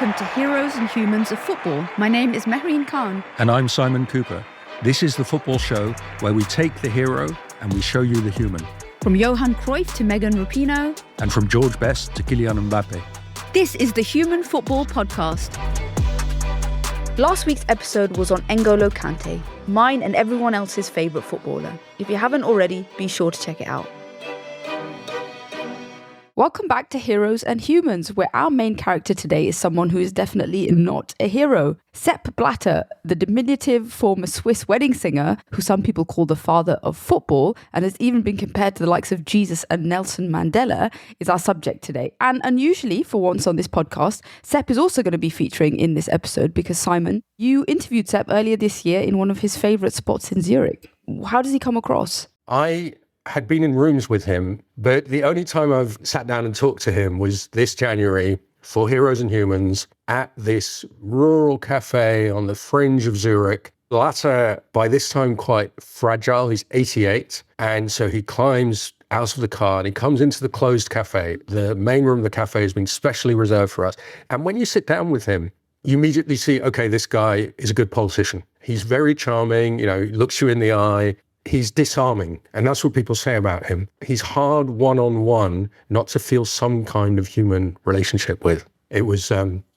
welcome to Heroes and Humans of Football. My name is Mehreen Khan. And I'm Simon Cooper. This is the football show where we take the hero and we show you the human. From Johan Cruyff to Megan Rapinoe. And from George Best to Kylian Mbappe. This is the Human Football Podcast. Last week's episode was on N'Golo Kante, mine and everyone else's favourite footballer. If you haven't already, be sure to check it out. Welcome back to Heroes and Humans, where our main character today is someone who is definitely not a hero. Sepp Blatter, the diminutive former Swiss wedding singer, who some people call the father of football, and has even been compared to the likes of Jesus and Nelson Mandela, is our subject today. And unusually, for once on this podcast, Sepp is also going to be featuring in this episode because, Simon, you interviewed Sepp earlier this year in one of his favourite spots in Zurich. How does he come across? I had been in rooms with him, but the only time I've sat down and talked to him was this January for Heroes and Humans at this rural cafe on the fringe of Zurich. Blatter, by this time quite fragile, he's 88, and so he climbs out of the car and he comes into the closed cafe. The main room of the cafe has been specially reserved for us. And when you sit down with him, you immediately see, okay, this guy is a good politician. He's very charming, he looks you in the eye. He's disarming, and that's what people say about him. He's hard one-on-one not to feel some kind of human relationship with. It was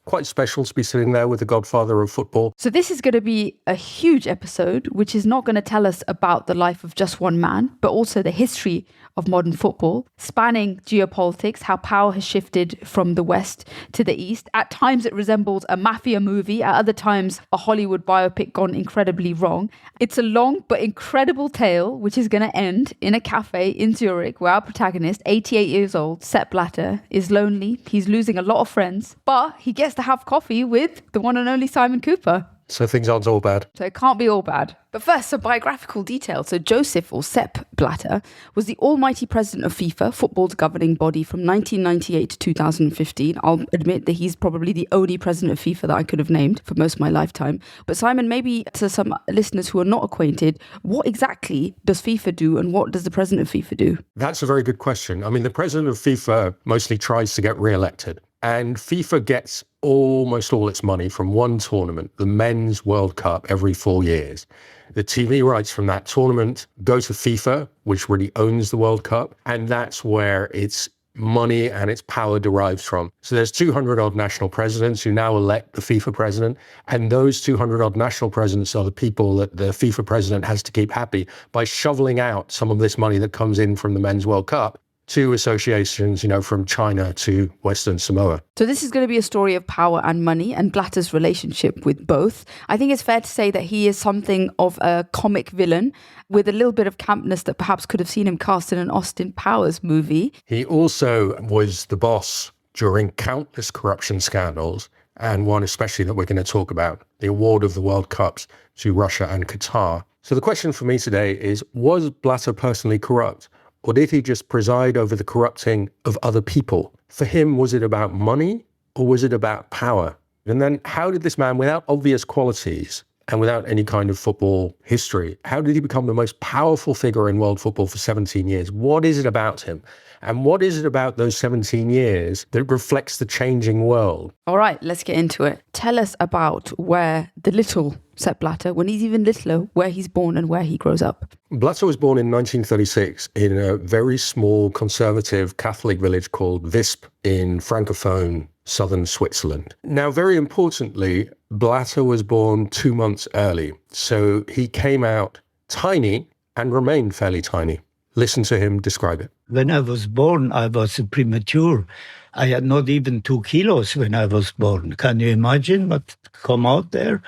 quite special to be sitting there with the godfather of football. So this is going to be a huge episode, which is not going to tell us about the life of just one man, but also the history of modern football, spanning geopolitics, how power has shifted from the West to the East. At times it resembles a mafia movie, at other times a Hollywood biopic gone incredibly wrong. It's a long but incredible tale, which is going to end in a cafe in Zurich where our protagonist, 88 years old, Sepp Blatter, is lonely. He's losing a lot of friends, but he gets to have coffee with the one and only Simon Cooper. So things aren't all bad. So it can't be all bad. But first, some biographical details. So Joseph, or Sepp Blatter, was the almighty president of FIFA, football's governing body, from 1998 to 2015. I'll admit that he's probably the only president of FIFA that I could have named for most of my lifetime. But Simon, maybe to some listeners who are not acquainted, what exactly does FIFA do and what does the president of FIFA do? That's a very good question. I mean, the president of FIFA mostly tries to get re-elected. And FIFA gets almost all its money from one tournament, the Men's World Cup, every 4 years. The TV rights from that tournament go to FIFA, which really owns the World Cup, and that's where its money and its power derives from. So there's 200-odd national presidents who now elect the FIFA president, and those 200-odd national presidents are the people that the FIFA president has to keep happy by shoveling out some of this money that comes in from the Men's World Cup to associations, from China to Western Samoa. So this is going to be a story of power and money and Blatter's relationship with both. I think it's fair to say that he is something of a comic villain with a little bit of campness that perhaps could have seen him cast in an Austin Powers movie. He also was the boss during countless corruption scandals, and one especially that we're going to talk about, the award of the World Cups to Russia and Qatar. So the question for me today is, was Blatter personally corrupt? Or did he just preside over the corrupting of other people? For him, was it about money or was it about power? And then how did this man, without obvious qualities and without any kind of football history, how did he become the most powerful figure in world football for 17 years? What is it about him? And what is it about those 17 years that reflects the changing world? All right, let's get into it. Tell us about where the little Sepp Blatter, when he's even littler, where he's born and where he grows up. Blatter was born in 1936 in a very small conservative Catholic village called Visp in Francophone southern Switzerland. Now, very importantly, Blatter was born 2 months early. So he came out tiny and remained fairly tiny. Listen to him describe it. When I was born, I was premature. I had not even 2 kilos when I was born. Can you imagine what come out there?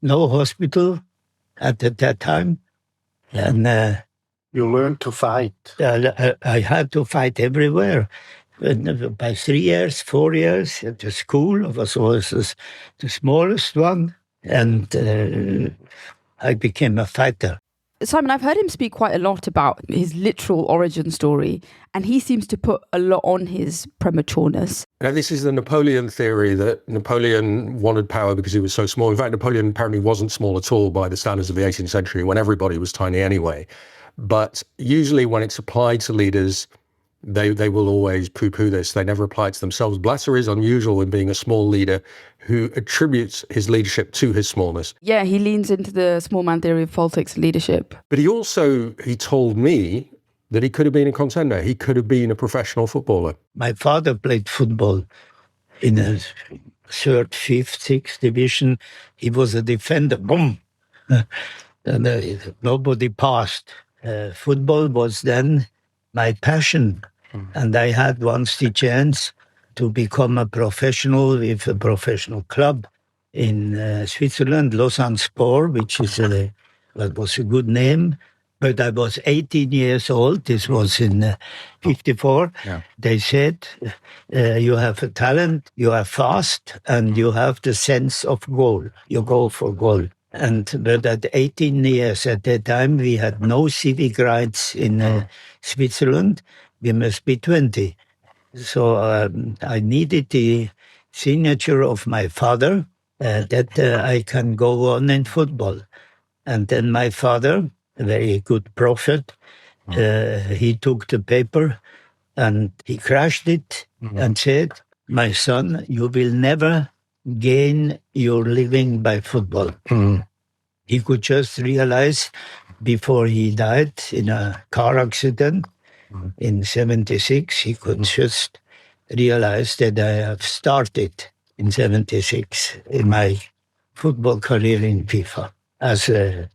No hospital at that time. And you learned to fight. I had to fight everywhere. By 3 years, 4 years at the school, I was always the smallest one. And I became a fighter. Simon, I've heard him speak quite a lot about his literal origin story, and he seems to put a lot on his prematureness. Now, this is the Napoleon theory that Napoleon wanted power because he was so small. In fact, Napoleon apparently wasn't small at all by the standards of the 18th century when everybody was tiny anyway. But usually when it's applied to leaders, they will always poo-poo this. They never apply it to themselves. Blatter is unusual in being a small leader who attributes his leadership to his smallness. Yeah, he leans into the small man theory of politics and leadership. But he told me that he could have been a contender. He could have been a professional footballer. My father played football in a third, fifth, sixth division. He was a defender. Boom! And nobody passed. Football was then my passion. And I had once the chance to become a professional with a professional club in Switzerland, Lausanne Sport, which is that was a good name. But I was 18 years old. This was in 54. Yeah. They said, you have a talent, you are fast, and you have the sense of goal. You go for goal. But at 18 years at that time, we had no civic rights in Switzerland. We must be 20. So I needed the signature of my father that I can go on in football. And then my father, a very good prophet, he took the paper and he crashed it and said, my son, you will never gain your living by football. He could just realize before he died in a car accident in 76, he could just realize that I have started in 76 in my football career in FIFA as a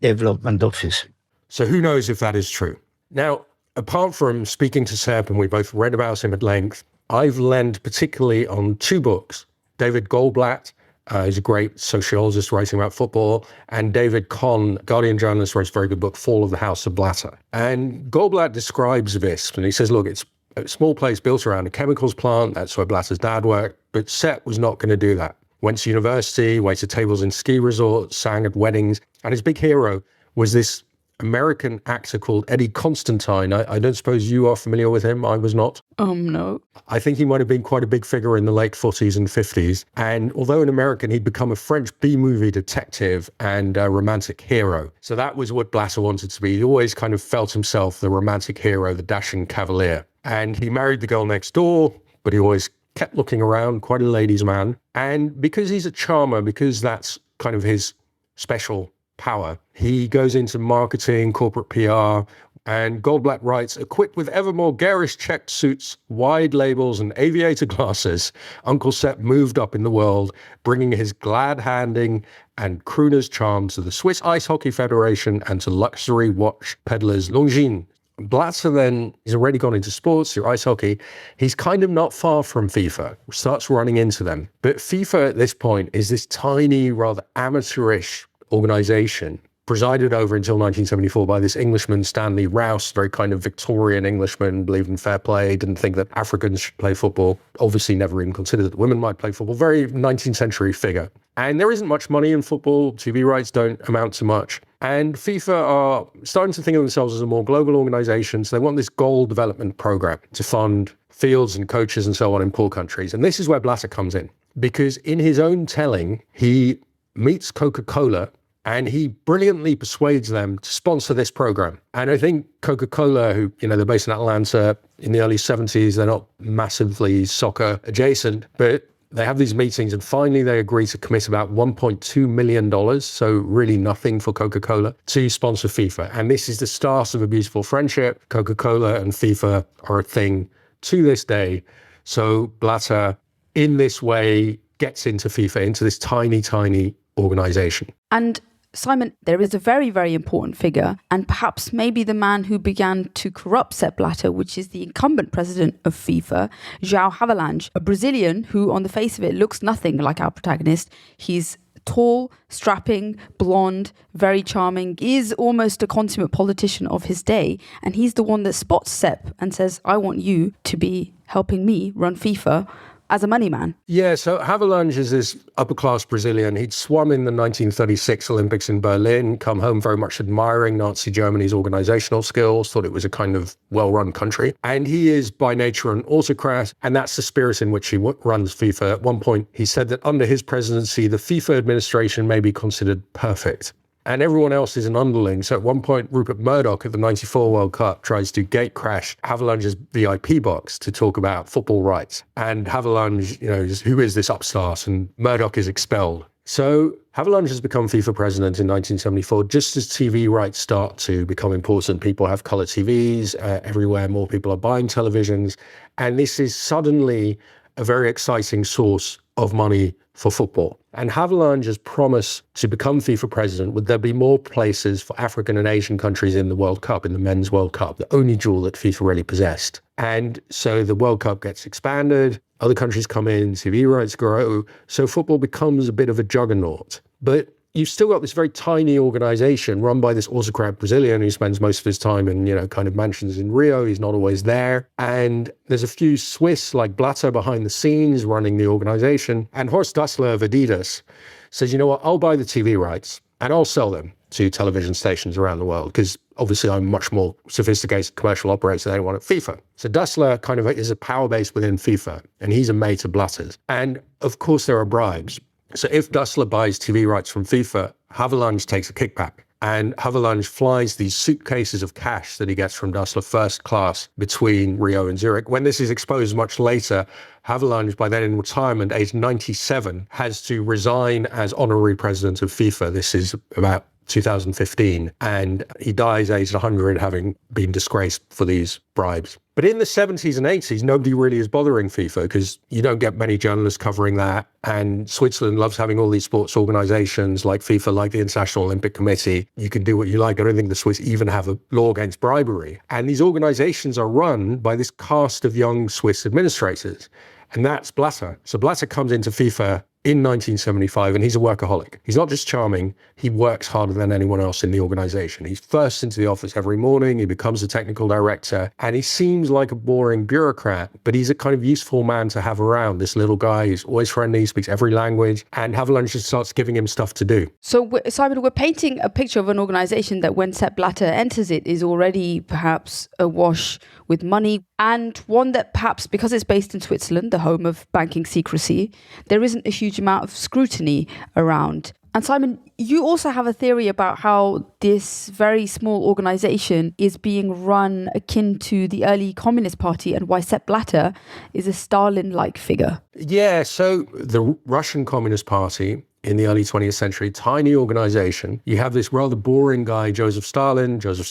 development officer. So who knows if that is true? Now, apart from speaking to Sepp, and we both read about him at length, I've leaned particularly on two books. David Goldblatt is a great sociologist writing about football, and David Kohn, Guardian journalist, wrote a very good book, Fall of the House of Blatter. And Goldblatt describes this, and he says, look, it's a small place built around a chemicals plant. That's where Blatter's dad worked, but Sepp was not going to do that. Went to university, waited tables in ski resorts, sang at weddings, and his big hero was this American actor called Eddie Constantine. I don't suppose you are familiar with him. I was not. No. I think he might have been quite a big figure in the late 40s and 50s. And although an American, he'd become a French B-movie detective and a romantic hero. So that was what Blatter wanted to be. He always kind of felt himself the romantic hero, the dashing cavalier. And he married the girl next door, but he always kept looking around, quite a ladies' man. And because he's a charmer, because that's kind of his special power, he goes into marketing, corporate PR, and Goldblatt writes, equipped with ever more garish checked suits, wide labels, and aviator glasses, Uncle Sepp moved up in the world, bringing his glad-handing and crooner's charm to the Swiss Ice Hockey Federation and to luxury watch peddlers Longines. Blatter then is already gone into sports, through ice hockey. He's kind of not far from FIFA, starts running into them. But FIFA at this point is this tiny, rather amateurish organization presided over until 1974 by this Englishman, Stanley Rouse, very kind of Victorian Englishman, believed in fair play, didn't think that Africans should play football, obviously never even considered that women might play football, very 19th century figure. And there isn't much money in football, TV rights don't amount to much. And FIFA are starting to think of themselves as a more global organization, so they want this goal development program to fund fields and coaches and so on in poor countries. And this is where Blatter comes in, because in his own telling, he meets Coca Cola and he brilliantly persuades them to sponsor this program. And I think Coca Cola, who, they're based in Atlanta in the early 70s, they're not massively soccer adjacent, but they have these meetings and finally they agree to commit about $1.2 million, so really nothing for Coca Cola, to sponsor FIFA. And this is the start of a beautiful friendship. Coca Cola and FIFA are a thing to this day. So Blatter, in this way, gets into FIFA, into this tiny, tiny organization. And Simon, there is a very, very important figure, and perhaps maybe the man who began to corrupt Sepp Blatter, which is the incumbent president of FIFA, João Havelange, a Brazilian who, on the face of it, looks nothing like our protagonist. He's tall, strapping, blonde, very charming, is almost a consummate politician of his day, and he's the one that spots Sepp and says, I want you to be helping me run FIFA as a money man. Yeah, so Havelange is this upper-class Brazilian. He'd swum in the 1936 Olympics in Berlin, come home very much admiring Nazi Germany's organizational skills, thought it was a kind of well-run country. And he is by nature an autocrat, and that's the spirit in which he runs FIFA. At one point, he said that under his presidency, the FIFA administration may be considered perfect. and everyone else is an underling. So at one point, Rupert Murdoch at the 94 World Cup tries to gate crash Havelange's VIP box to talk about football rights. And Havelange, who is this upstart? And Murdoch is expelled. So Havelange has become FIFA president in 1974, just as TV rights start to become important. People have color TVs everywhere. More people are buying televisions. And this is suddenly a very exciting source of money for football. And Havelange's promise to become FIFA president, would there be more places for African and Asian countries in the World Cup, in the Men's World Cup, the only jewel that FIFA really possessed. And so the World Cup gets expanded, other countries come in, TV rights grow, so football becomes a bit of a juggernaut. But you've still got this very tiny organization run by this autocrat Brazilian who spends most of his time in, kind of mansions in Rio. He's not always there. And there's a few Swiss like Blatter behind the scenes running the organization. And Horst Dassler of Adidas says, you know what, I'll buy the TV rights and I'll sell them to television stations around the world because obviously I'm much more sophisticated commercial operator than anyone at FIFA. So Dassler kind of is a power base within FIFA and he's a mate of Blatter's. And of course there are bribes. So if Dassler buys TV rights from FIFA, Havelange takes a kickback. And Havelange flies these suitcases of cash that he gets from Dassler first class between Rio and Zurich. When this is exposed much later, Havelange, by then in retirement, age 97, has to resign as honorary president of FIFA. This is about 2015, and he dies aged 100, having been disgraced for these bribes. But in the 70s and 80s, nobody really is bothering FIFA because you don't get many journalists covering that. And Switzerland loves having all these sports organizations like FIFA, like the International Olympic Committee. You can do what you like. I don't think the Swiss even have a law against bribery. And these organizations are run by this cast of young Swiss administrators. And that's Blatter. So Blatter comes into FIFA in 1975, and he's a workaholic. He's not just charming, he works harder than anyone else in the organization. He's first into the office every morning, he becomes a technical director, and he seems like a boring bureaucrat, but he's a kind of useful man to have around. This little guy who's always friendly, speaks every language, and Havelange just starts giving him stuff to do. So, Simon, we're painting a picture of an organization that when Sepp Blatter enters it is already perhaps awash with money, and one that perhaps, because it's based in Switzerland, the home of banking secrecy, there isn't a huge amount of scrutiny around. And Simon, you also have a theory about how this very small organization is being run akin to the early Communist Party and why Sepp Blatter is a Stalin-like figure. Yeah, so the Russian Communist Party in the early 20th century, tiny organization. You have this rather boring guy, Joseph Stalin, Joseph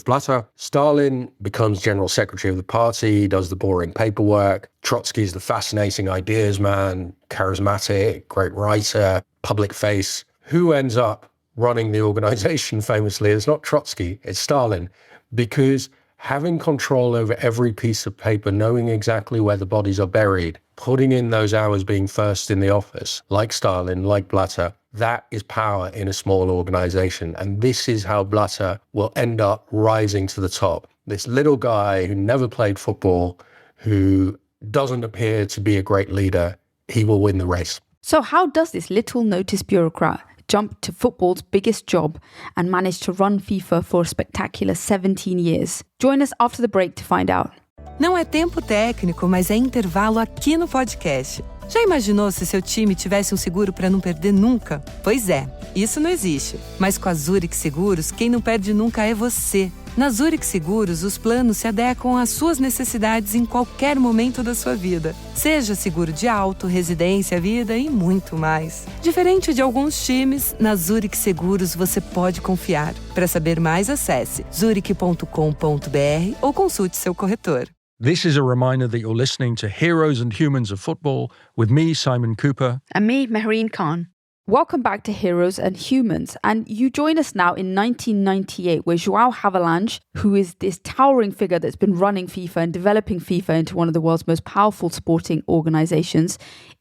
Blatter. Stalin becomes general secretary of the party, he does the boring paperwork. Trotsky's the fascinating ideas man, charismatic, great writer, public face. Who ends up running the organization famously? It's not Trotsky, it's Stalin. Because having control over every piece of paper, knowing exactly where the bodies are buried, putting in those hours being first in the office, like Stalin, like Blatter, that is power in a small organization. And this is how Blatter will end up rising to the top. This little guy who never played football, who doesn't appear to be a great leader, he will win the race. So how does this little notice bureaucrat jump to football's biggest job and manage to run FIFA for a spectacular 17 years? Join us after the break to find out. Não é tempo técnico, mas é intervalo aqui no podcast. Já imaginou se seu time tivesse um seguro para não perder nunca? Pois é, isso não existe. Mas com a Zurich Seguros, quem não perde nunca é você. Na Zurich Seguros, os planos se adequam às suas necessidades em qualquer momento da sua vida. Seja seguro de auto, residência, vida e muito mais. Diferente de alguns times, na Zurich Seguros você pode confiar. Para saber mais, acesse zurich.com.br ou consulte seu corretor. This is a reminder that you're listening to Heroes and Humans of Football with me, Simon Cooper. And me, Mehreen Khan. Welcome back to Heroes and Humans. And you join us now in 1998, where João Havelange, who is this towering figure that's been running FIFA and developing FIFA into one of the world's most powerful sporting organizations,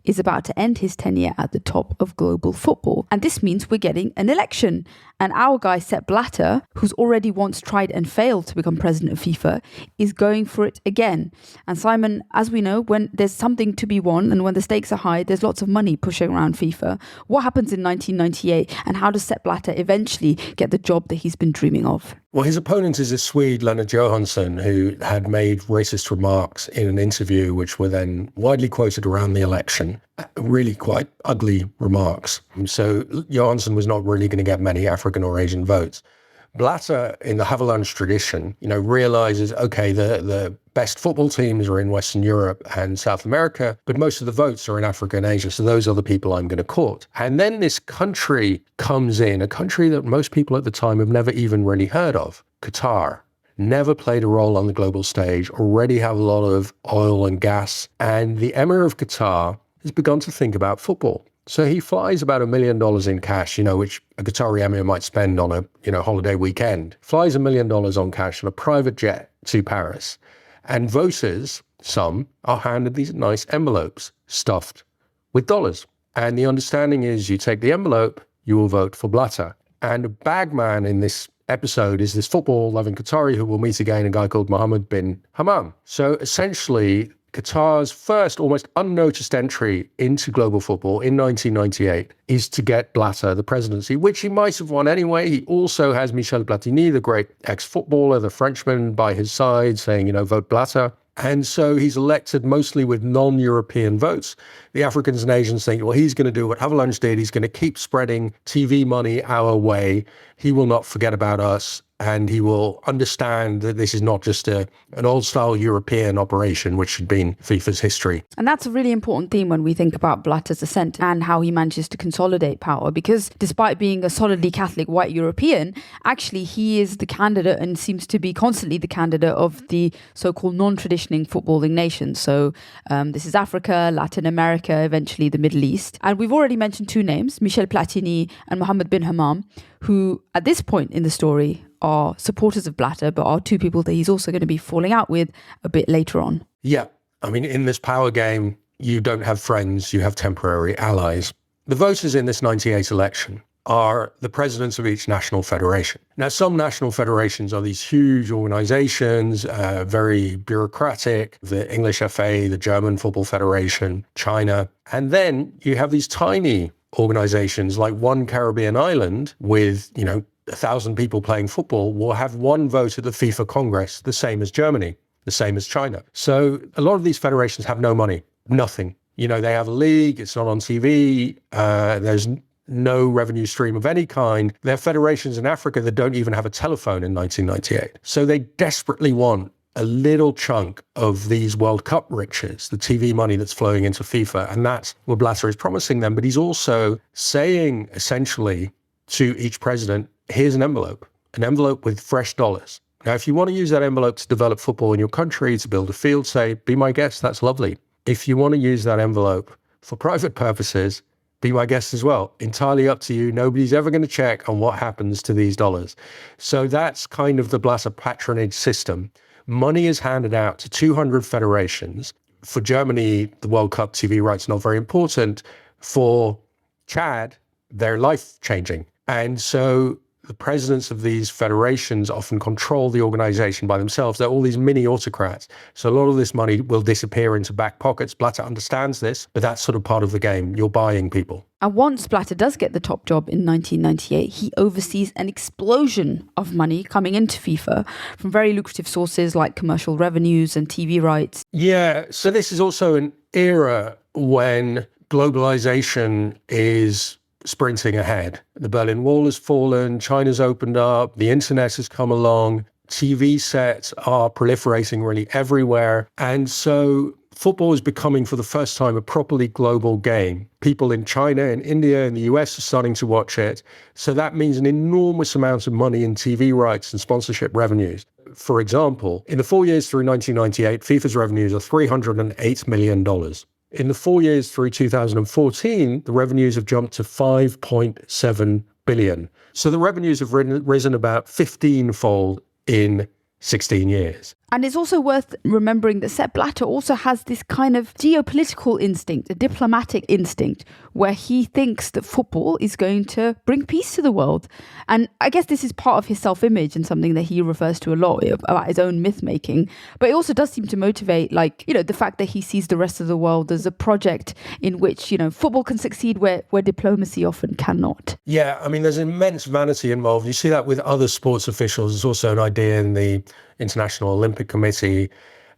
is about to end his tenure at the top of global football. And this means we're getting an election. And our guy, Sepp Blatter, who's already once tried and failed to become president of FIFA, is going for it again. And Simon, as we know, when there's something to be won and when the stakes are high, there's lots of money pushing around FIFA. What happens in 1998 and how does Sepp Blatter eventually get the job that he's been dreaming of? Well, his opponent is a Swede, Lennart Johansson, who had made racist remarks in an interview, which were then widely quoted around the election. Really quite ugly remarks. So Johansson was not really going to get many African or Asian votes. Blatter, in the Havelange tradition, realizes, okay, the best football teams are in Western Europe and South America, but most of the votes are in Africa and Asia. So those are the people I'm going to court. And then this country comes in, a country that most people at the time have never even really heard of, Qatar. Never played a role on the global stage, already have a lot of oil and gas. And the Emir of Qatar has begun to think about football. So he flies about $1 million in cash, which a Qatari emir might spend on a, holiday weekend. Flies $1 million on cash on a private jet to Paris. And voters, some, are handed these nice envelopes stuffed with dollars. And the understanding is you take the envelope, you will vote for Blatter. And a bagman in this episode is this football-loving Qatari who will meet again, a guy called Mohammed bin Hammam. So essentially, Qatar's first almost unnoticed entry into global football in 1998 is to get Blatter the presidency, which he might have won anyway. He also has Michel Platini, the great ex-footballer, the Frenchman, by his side saying, vote Blatter. And so he's elected mostly with non-European votes. The Africans and Asians think, well, he's going to do what Havelange did. He's going to keep spreading TV money our way. He will not forget about us. And he will understand that this is not just an old-style European operation, which had been FIFA's history. And that's a really important theme when we think about Blatter's ascent and how he manages to consolidate power, because despite being a solidly Catholic white European, actually he is the candidate and seems to be constantly the candidate of the so-called non-traditioning footballing nations. So this is Africa, Latin America, eventually the Middle East. And we've already mentioned two names, Michel Platini and Mohammed bin Hammam, who at this point in the story are supporters of Blatter, but are two people that he's also going to be falling out with a bit later on. Yeah. I mean, in this power game, you don't have friends, you have temporary allies. The voters in this 98 election are the presidents of each national federation. Now, some national federations are these huge organizations, very bureaucratic, the English FA, the German Football Federation, China. And then you have these tiny organizations like one Caribbean island with, 1,000 people playing football will have one vote at the FIFA Congress, the same as Germany, the same as China. So a lot of these federations have no money, nothing. They have a league, it's not on TV, there's no revenue stream of any kind. There are federations in Africa that don't even have a telephone in 1998. So they desperately want a little chunk of these World Cup riches, the TV money that's flowing into FIFA. And that's what Blatter is promising them. But he's also saying, essentially, to each president, here's an envelope with fresh dollars. Now, if you want to use that envelope to develop football in your country, to build a field, say, be my guest, that's lovely. If you want to use that envelope for private purposes, be my guest as well. Entirely up to you. Nobody's ever going to check on what happens to these dollars. So that's kind of the Blatter patronage system. Money is handed out to 200 federations. For Germany, the World Cup TV rights are not very important. For Chad, they're life-changing. And so the presidents of these federations often control the organization by themselves. They're all these mini autocrats. So a lot of this money will disappear into back pockets. Blatter understands this, but that's sort of part of the game. You're buying people. And once Blatter does get the top job in 1998, he oversees an explosion of money coming into FIFA from very lucrative sources like commercial revenues and TV rights. Yeah, so this is also an era when globalization is sprinting ahead. The Berlin Wall has fallen, China's opened up, the internet has come along, TV sets are proliferating really everywhere. And so football is becoming, for the first time, a properly global game. People in China and India and the US are starting to watch it. So that means an enormous amount of money in TV rights and sponsorship revenues. For example, in the 4 years through 1998, FIFA's revenues are $308 million. In the 4 years through 2014, the revenues have jumped to 5.7 billion. So the revenues have risen about 15-fold in 16 years. And it's also worth remembering that Sepp Blatter also has this kind of geopolitical instinct, a diplomatic instinct, where he thinks that football is going to bring peace to the world. And I guess this is part of his self-image and something that he refers to a lot about his own myth-making. But it also does seem to motivate, the fact that he sees the rest of the world as a project in which, football can succeed where diplomacy often cannot. Yeah, I mean, there's immense vanity involved. You see that with other sports officials. There's also an idea in the International Olympic Committee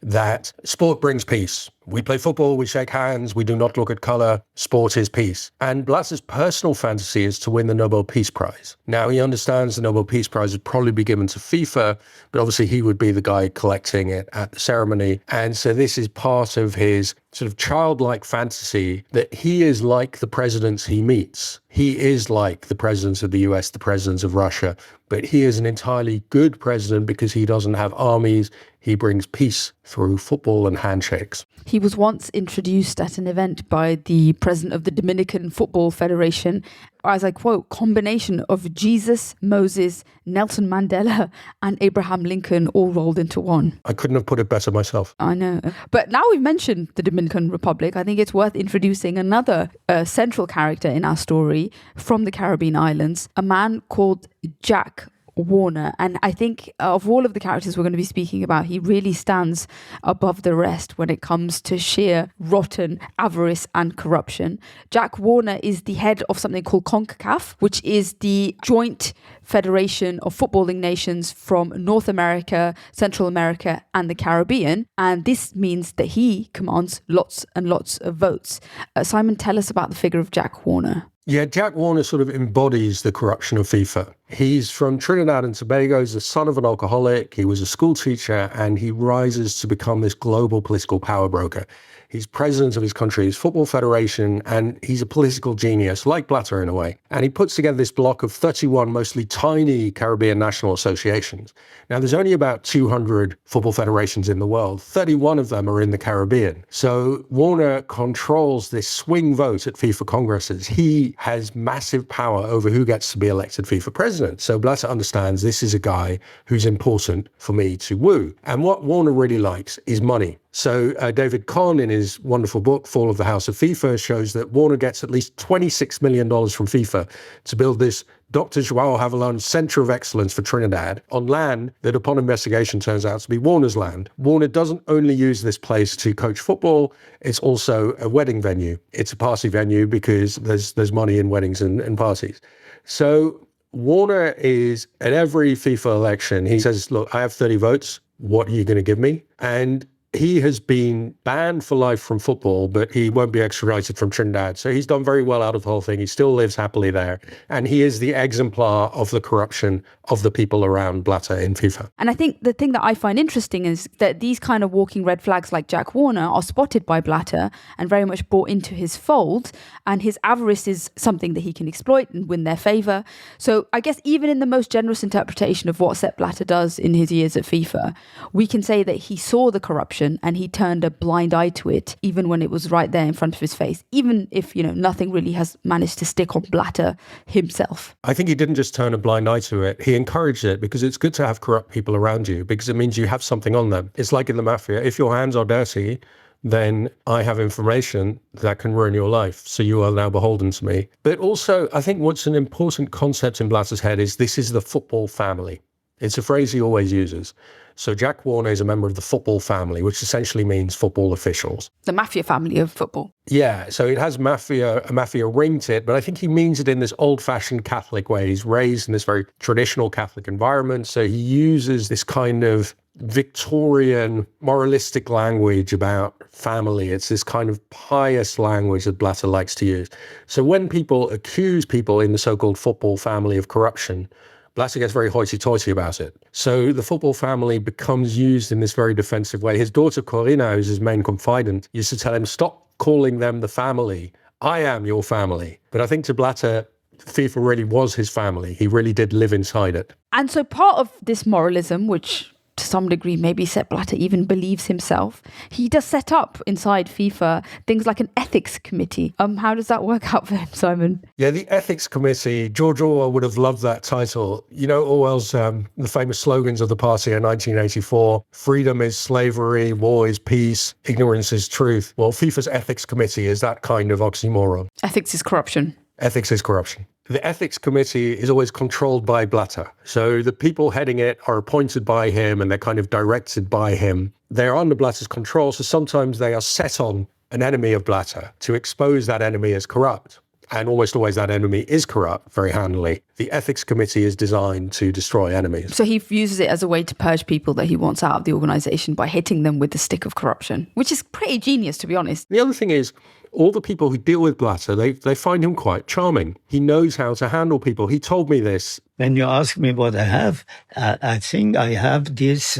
that sport brings peace. We play football, we shake hands, we do not look at color. Sport is peace. And Blatter's personal fantasy is to win the Nobel Peace Prize. Now, he understands the Nobel Peace Prize would probably be given to FIFA, but obviously he would be the guy collecting it at the ceremony. And so this is part of his sort of childlike fantasy that he is like the presidents he meets. He is like the presidents of the US, the presidents of Russia, but he is an entirely good president because he doesn't have armies. He brings peace through football and handshakes. He was once introduced at an event by the president of the Dominican Football Federation as, I quote, combination of Jesus, Moses, Nelson Mandela, and Abraham Lincoln all rolled into one. I couldn't have put it better myself. I know. But now we've mentioned the Dominican Republic, I think it's worth introducing another central character in our story from the Caribbean islands, a man called Jack Warner. And I think of all of the characters we're going to be speaking about, he really stands above the rest when it comes to sheer rotten avarice and corruption. Jack Warner is the head of something called CONCACAF, which is the joint federation of footballing nations from North America, Central America, and the Caribbean. And this means that he commands lots and lots of votes. Simon, tell us about the figure of Jack Warner. Yeah, Jack Warner sort of embodies the corruption of FIFA. He's from Trinidad and Tobago. He's the son of an alcoholic. He was a school teacher, and he rises to become this global political power broker. He's president of his country's football federation, and he's a political genius, like Blatter in a way. And he puts together this block of 31 mostly tiny Caribbean national associations. Now, there's only about 200 football federations in the world. 31 of them are in the Caribbean. So Warner controls this swing vote at FIFA congresses. He has massive power over who gets to be elected FIFA president. So Blatter understands this is a guy who's important for me to woo. And what Warner really likes is money. So David Kahn, in his wonderful book, Fall of the House of FIFA, shows that Warner gets at least $26 million from FIFA to build this Dr. João Havilland Center of Excellence for Trinidad on land that, upon investigation, turns out to be Warner's land. Warner doesn't only use this place to coach football, it's also a wedding venue. It's a party venue because there's money in weddings and parties. So Warner is, at every FIFA election, he says, look, I have 30 votes. What are you going to give me? And he has been banned for life from football, but he won't be extradited from Trinidad. So he's done very well out of the whole thing. He still lives happily there. And he is the exemplar of the corruption of the people around Blatter in FIFA. And I think the thing that I find interesting is that these kind of walking red flags like Jack Warner are spotted by Blatter and very much brought into his fold. And his avarice is something that he can exploit and win their favor. So I guess even in the most generous interpretation of what Sepp Blatter does in his years at FIFA, we can say that he saw the corruption and he turned a blind eye to it, even when it was right there in front of his face, even if, nothing really has managed to stick on Blatter himself. I think he didn't just turn a blind eye to it. He encouraged it because it's good to have corrupt people around you because it means you have something on them. It's like in the mafia. If your hands are dirty, then I have information that can ruin your life. So you are now beholden to me. But also, I think what's an important concept in Blatter's head is this is the football family. It's a phrase he always uses. So Jack Warner is a member of the football family, which essentially means football officials. The mafia family of football. Yeah, so it has a mafia ring to it, but I think he means it in this old-fashioned Catholic way. He's raised in this very traditional Catholic environment, so he uses this kind of Victorian moralistic language about family. It's this kind of pious language that Blatter likes to use. So when people accuse people in the so-called football family of corruption, Blatter gets very hoity-toity about it. So the football family becomes used in this very defensive way. His daughter Corina, who's his main confidant, used to tell him, stop calling them the family. I am your family. But I think to Blatter, FIFA really was his family. He really did live inside it. And so part of this moralism, which to some degree, maybe Sepp Blatter even believes himself. He does set up inside FIFA things like an ethics committee. How does that work out for him, Simon? Yeah, the ethics committee, George Orwell would have loved that title. You know, Orwell's the famous slogans of the party in 1984, freedom is slavery, war is peace, ignorance is truth. Well, FIFA's ethics committee is that kind of oxymoron. Ethics is corruption. Ethics is corruption. The ethics committee is always controlled by Blatter. So the people heading it are appointed by him and they're kind of directed by him. They're under Blatter's control, so sometimes they are set on an enemy of Blatter to expose that enemy as corrupt. And almost always that enemy is corrupt, very handily. The ethics committee is designed to destroy enemies. So he uses it as a way to purge people that he wants out of the organization by hitting them with the stick of corruption, which is pretty genius, to be honest. The other thing is, all the people who deal with Blatter, they find him quite charming. He knows how to handle people. He told me this. When you ask me what I have, I think I have this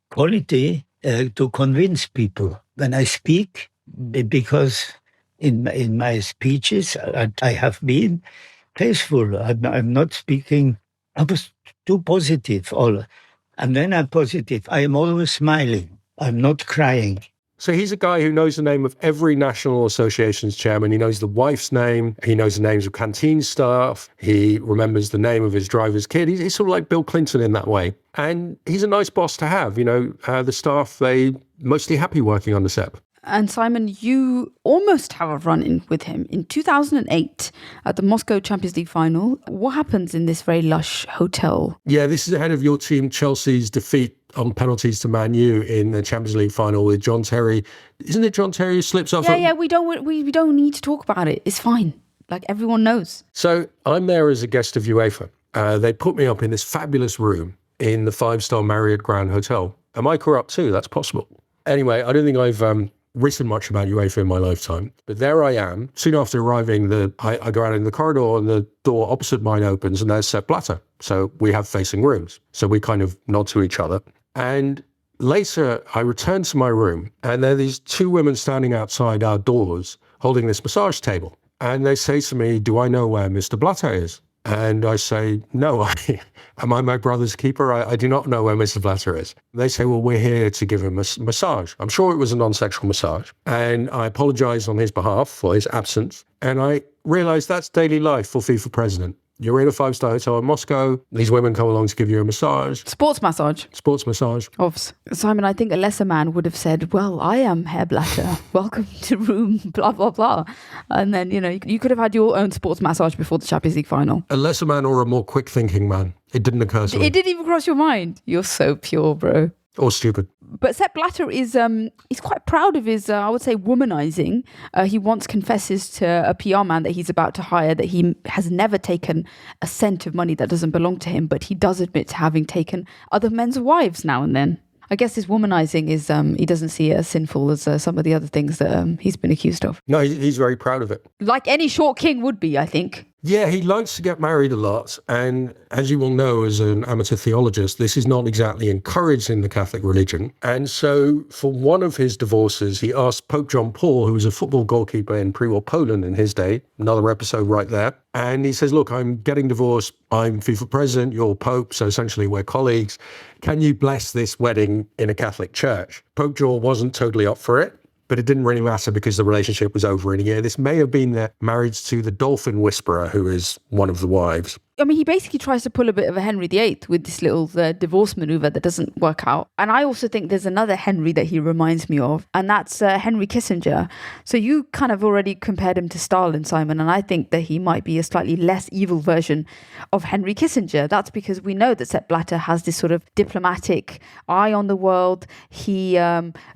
quality to convince people when I speak, because in my speeches I have been faithful. I'm not speaking. I was too positive. And when I'm positive, I am always smiling. I'm not crying. So he's a guy who knows the name of every National Association's chairman. He knows the wife's name. He knows the names of canteen staff. He remembers the name of his driver's kid. He's sort of like Bill Clinton in that way. And he's a nice boss to have. You know, the staff, they mostly happy working under Sepp. And Simon, you almost have a run-in with him. In 2008, at the Moscow Champions League final, what happens in this very lush hotel? Yeah, this is ahead of your team Chelsea's defeat on penalties to Man U in the Champions League final with John Terry. Isn't it John Terry who slips off? Yeah, we don't need to talk about it. It's fine. Like, everyone knows. So I'm there as a guest of UEFA. They put me up in this fabulous room in the 5-star Marriott Grand Hotel. Am I corrupt too? That's possible. Anyway, I don't think I've written much about UEFA in my lifetime, but there I am. Soon after arriving, I go out in the corridor and the door opposite mine opens and there's Sepp Blatter. So we have facing rooms. So we kind of nod to each other. And later I return to my room and there are these two women standing outside our doors holding this massage table. And they say to me, "Do I know where Mr. Blatter is?" And I say, "No, am I my brother's keeper? I do not know where Mr. Blatter is." They say, "Well, we're here to give him a massage." I'm sure it was a non-sexual massage. And I apologize on his behalf for his absence. And I realize that's daily life for FIFA president. You're in a 5-star hotel in Moscow. These women come along to give you a massage. Sports massage. Sports massage. Obvs. Simon, I think a lesser man would have said, "Well, I am Herr Blatter. Welcome to room, blah, blah, blah." And then, you know, you could have had your own sports massage before the Champions League final. A lesser man or a more quick-thinking man. It didn't occur to me. It didn't even cross your mind. You're so pure, bro. Or stupid. But Sepp Blatter is he's quite proud of his, I would say, womanizing. He once confesses to a PR man that he's about to hire that he has never taken a cent of money that doesn't belong to him, but he does admit to having taken other men's wives now and then. I guess his womanizing is, he doesn't see it as sinful as some of the other things that he's been accused of. No, he's very proud of it. Like any short king would be, I think. Yeah, he likes to get married a lot. And as you will know, as an amateur theologist, this is not exactly encouraged in the Catholic religion. And so for one of his divorces, he asked Pope John Paul, who was a football goalkeeper in pre-war Poland in his day, another episode right there. And he says, "Look, I'm getting divorced. I'm FIFA president, you're Pope, so essentially we're colleagues. Can you bless this wedding in a Catholic church?" Pope John wasn't totally up for it. But it didn't really matter because the relationship was over in a year. This may have been the marriage to the dolphin whisperer, who is one of the wives. I mean, he basically tries to pull a bit of a Henry VIII with this little divorce maneuver that doesn't work out. And I also think there's another Henry that he reminds me of, and that's Henry Kissinger. So you kind of already compared him to Stalin, Simon, and I think that he might be a slightly less evil version of Henry Kissinger. That's because we know that Sepp Blatter has this sort of diplomatic eye on the world. He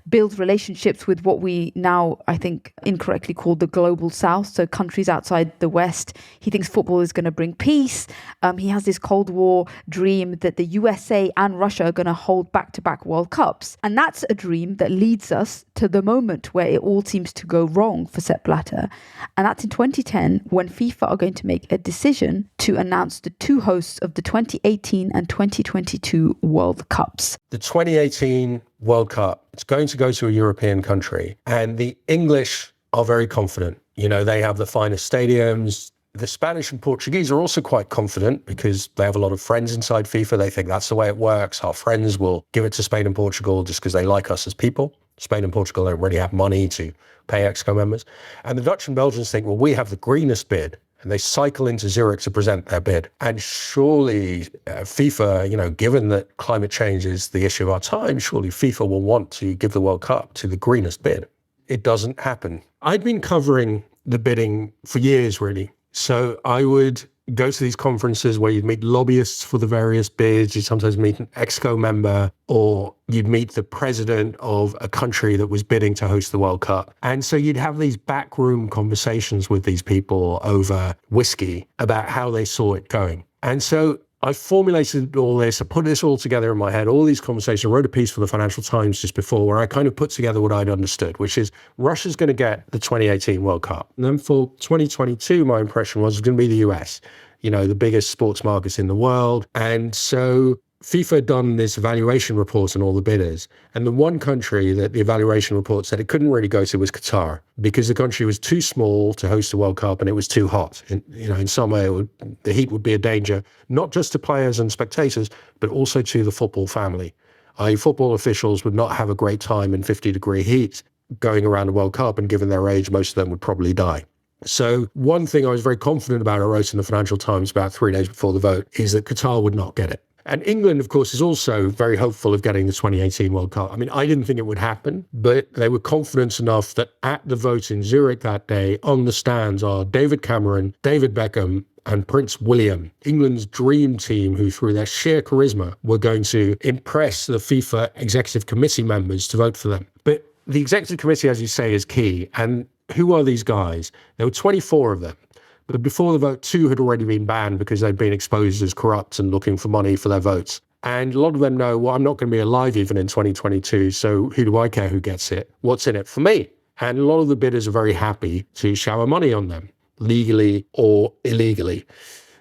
builds relationships with what we now, I think, incorrectly call the global south, so countries outside the West. He thinks football is going to bring peace. He has this Cold War dream that the USA and Russia are going to hold back-to-back World Cups. And that's a dream that leads us to the moment where it all seems to go wrong for Sepp Blatter. And that's in 2010, when FIFA are going to make a decision to announce the two hosts of the 2018 and 2022 World Cups. The 2018 World Cup, it's going to go to a European country. And the English are very confident. You know, they have the finest stadiums. The Spanish and Portuguese are also quite confident because they have a lot of friends inside FIFA. They think that's the way it works. Our friends will give it to Spain and Portugal just because they like us as people. Spain and Portugal don't really have money to pay ExCo members. And the Dutch and Belgians think, well, we have the greenest bid. And they cycle into Zurich to present their bid. And surely FIFA, given that climate change is the issue of our time, surely FIFA will want to give the World Cup to the greenest bid. It doesn't happen. I'd been covering the bidding for years, really. So I would go to these conferences where you'd meet lobbyists for the various bids. You'd sometimes meet an ExCo member, or you'd meet the president of a country that was bidding to host the World Cup. And so you'd have these backroom conversations with these people over whiskey about how they saw it going. And so I formulated all this, I put this all together in my head, all these conversations. I wrote a piece for the Financial Times just before where I kind of put together what I'd understood, which is Russia's going to get the 2018 World Cup. And then for 2022, my impression was it's going to be the US, the biggest sports markets in the world. And so FIFA had done this evaluation report on all the bidders. And the one country that the evaluation report said it couldn't really go to was Qatar, because the country was too small to host a World Cup and it was too hot. In some way, the heat would be a danger, not just to players and spectators, but also to the football family. Football officials would not have a great time in 50-degree heat going around a World Cup, and given their age, most of them would probably die. So one thing I was very confident about, I wrote in the Financial Times about 3 days before the vote, is that Qatar would not get it. And England, of course, is also very hopeful of getting the 2018 World Cup. I mean, I didn't think it would happen, but they were confident enough that at the vote in Zurich that day, on the stands are David Cameron, David Beckham, and Prince William, England's dream team, who through their sheer charisma were going to impress the FIFA Executive Committee members to vote for them. But the Executive Committee, as you say, is key. And who are these guys? There were 24 of them. But before the vote, 2 had already been banned because they'd been exposed as corrupt and looking for money for their votes. And a lot of them know, well, I'm not going to be alive even in 2022, so who do I care who gets it? What's in it for me? And a lot of the bidders are very happy to shower money on them, legally or illegally.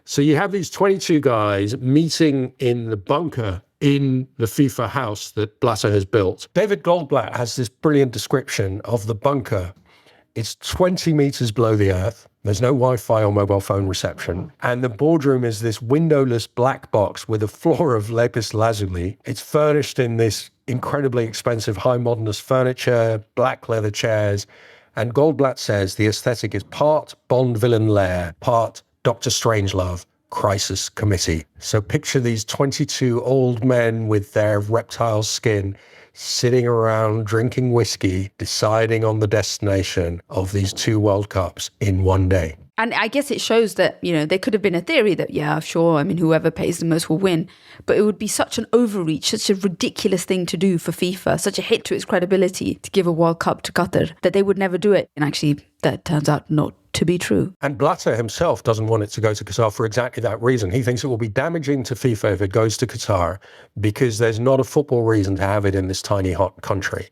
So you have these 22 guys meeting in the bunker in the FIFA house that Blatter has built. David Goldblatt has this brilliant description of the bunker. It's 20 meters below the earth. There's no Wi-Fi or mobile phone reception. And the boardroom is this windowless black box with a floor of lapis lazuli. It's furnished in this incredibly expensive high modernist furniture, black leather chairs. And Goldblatt says the aesthetic is part Bond villain lair, part Dr. Strangelove crisis committee. So picture these 22 old men with their reptile skin sitting around drinking whiskey, deciding on the destination of these 2 World Cups in one day. And I guess it shows that, there could have been a theory that, yeah, sure, whoever pays the most will win. But it would be such an overreach, such a ridiculous thing to do for FIFA, such a hit to its credibility to give a World Cup to Qatar, that they would never do it. And actually, that turns out not to be true. And Blatter himself doesn't want it to go to Qatar for exactly that reason. He thinks it will be damaging to FIFA if it goes to Qatar because there's not a football reason to have it in this tiny, hot country.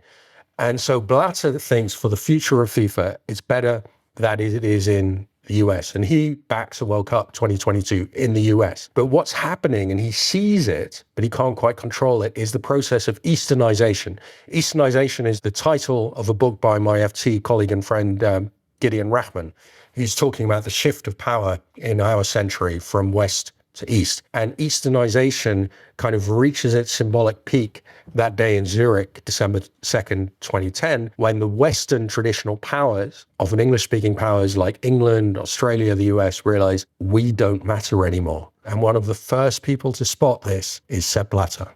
And so Blatter thinks for the future of FIFA, it's better that it is in the US. And he backs a World Cup 2022 in the US. But what's happening, and he sees it, but he can't quite control it, is the process of Easternization. Easternization is the title of a book by my FT colleague and friend, Gideon Rachman. He's talking about the shift of power in our century from west to east. And Easternization kind of reaches its symbolic peak that day in Zurich, December 2nd, 2010, when the Western traditional powers, often English-speaking powers like England, Australia, the US, realize we don't matter anymore. And one of the first people to spot this is Sepp Blatter.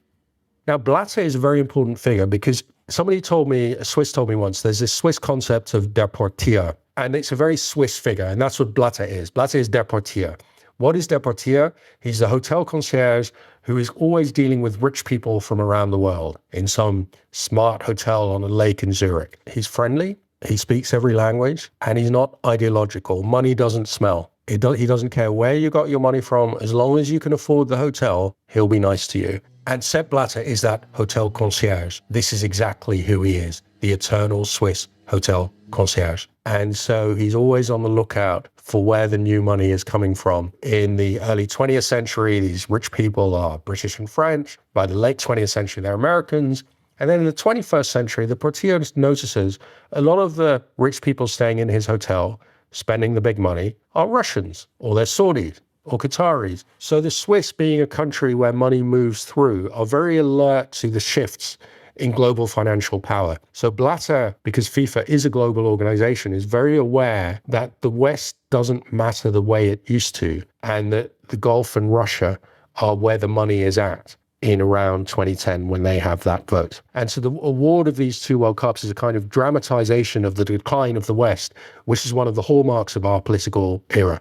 Now, Blatter is a very important figure because somebody told me, a Swiss told me once, there's this Swiss concept of der Portier, and it's a very Swiss figure, and that's what Blatter is. Blatter is der Portier. What is der Portier? He's the hotel concierge who is always dealing with rich people from around the world in some smart hotel on a lake in Zurich. He's friendly, he speaks every language, and he's not ideological. Money doesn't smell. He doesn't care where you got your money from. As long as you can afford the hotel, he'll be nice to you. And Sepp Blatter is that hotel concierge. This is exactly who he is, the eternal Swiss hotel concierge. And so he's always on the lookout for where the new money is coming from. In the early 20th century, these rich people are British and French. By the late 20th century, they're Americans. And then in the 21st century, the portier notices a lot of the rich people staying in his hotel spending the big money are Russians, or they're Saudis, or Qataris. So the Swiss, being a country where money moves through, are very alert to the shifts in global financial power. So Blatter, because FIFA is a global organization, is very aware that the West doesn't matter the way it used to, and that the Gulf and Russia are where the money is at in around 2010 when they have that vote. And so the award of these two World Cups is a kind of dramatization of the decline of the West, which is one of the hallmarks of our political era.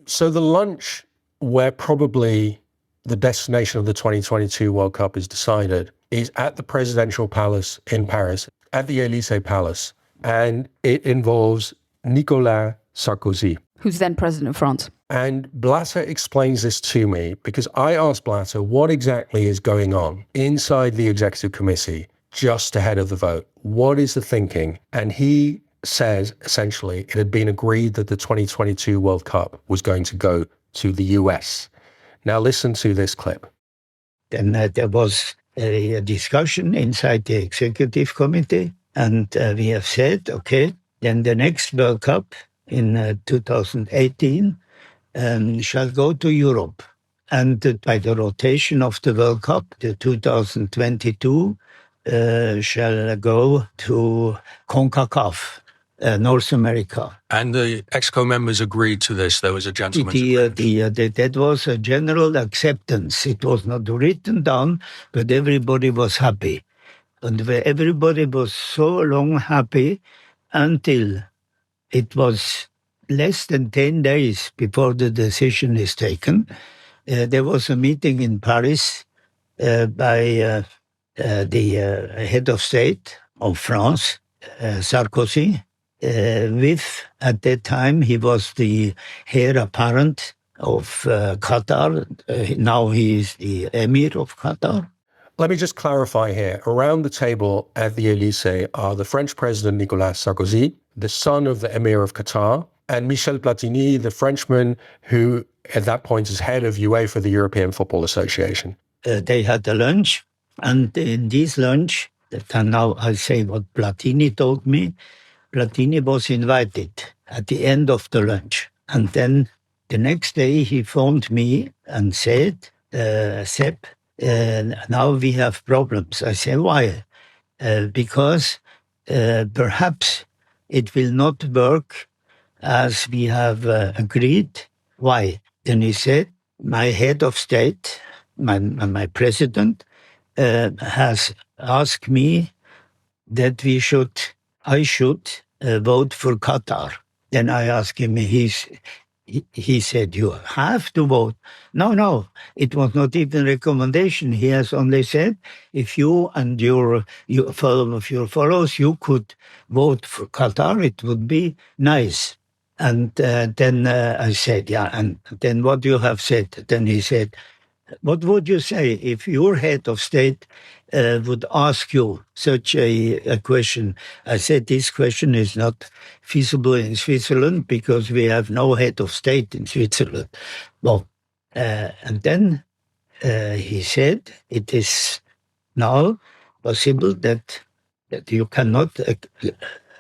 So the lunch where probably the destination of the 2022 World Cup is decided is at the presidential palace in Paris, at the Élysée Palace. And it involves Nicolas Sarkozy, who's then president of France. And Blatter explains this to me because I asked Blatter what exactly is going on inside the executive committee just ahead of the vote. What is the thinking? And he says, essentially, it had been agreed that the 2022 World Cup was going to go to the US. Now listen to this clip. Then there was a discussion inside the executive committee, and we have said, okay, then the next World Cup in 2018 shall go to Europe. And by the rotation of the World Cup, the 2022 shall go to CONCACAF, North America. And the EXCO members agreed to this. There was a gentleman's agreement. That was a general acceptance. It was not written down, but everybody was happy. And everybody was so long happy until it was less than 10 days before the decision is taken. There was a meeting in Paris by the head of state of France, Sarkozy, with, at that time, he was the heir apparent of Qatar. Now he is the emir of Qatar. Let me just clarify here. Around the table at the Élysée are the French president Nicolas Sarkozy, the son of the emir of Qatar, and Michel Platini, the Frenchman who at that point is head of UEFA, the European Football Association. They had a lunch, and in this lunch, and now I say what Platini told me, Platini was invited at the end of the lunch. And then the next day he phoned me and said, Sepp, now we have problems. I said, why? Because perhaps it will not work as we have agreed. Why? Then he said, my head of state, my president, has asked me that I should vote for Qatar. Then I asked him, he said, you have to vote. No, it was not even a recommendation. He has only said, if you and your followers, you could vote for Qatar, it would be nice. And then I said, yeah, and then what you have said? Then he said, what would you say if your head of state would ask you such a question? I said, this question is not feasible in Switzerland because we have no head of state in Switzerland. Well, and then he said, it is now possible that you cannot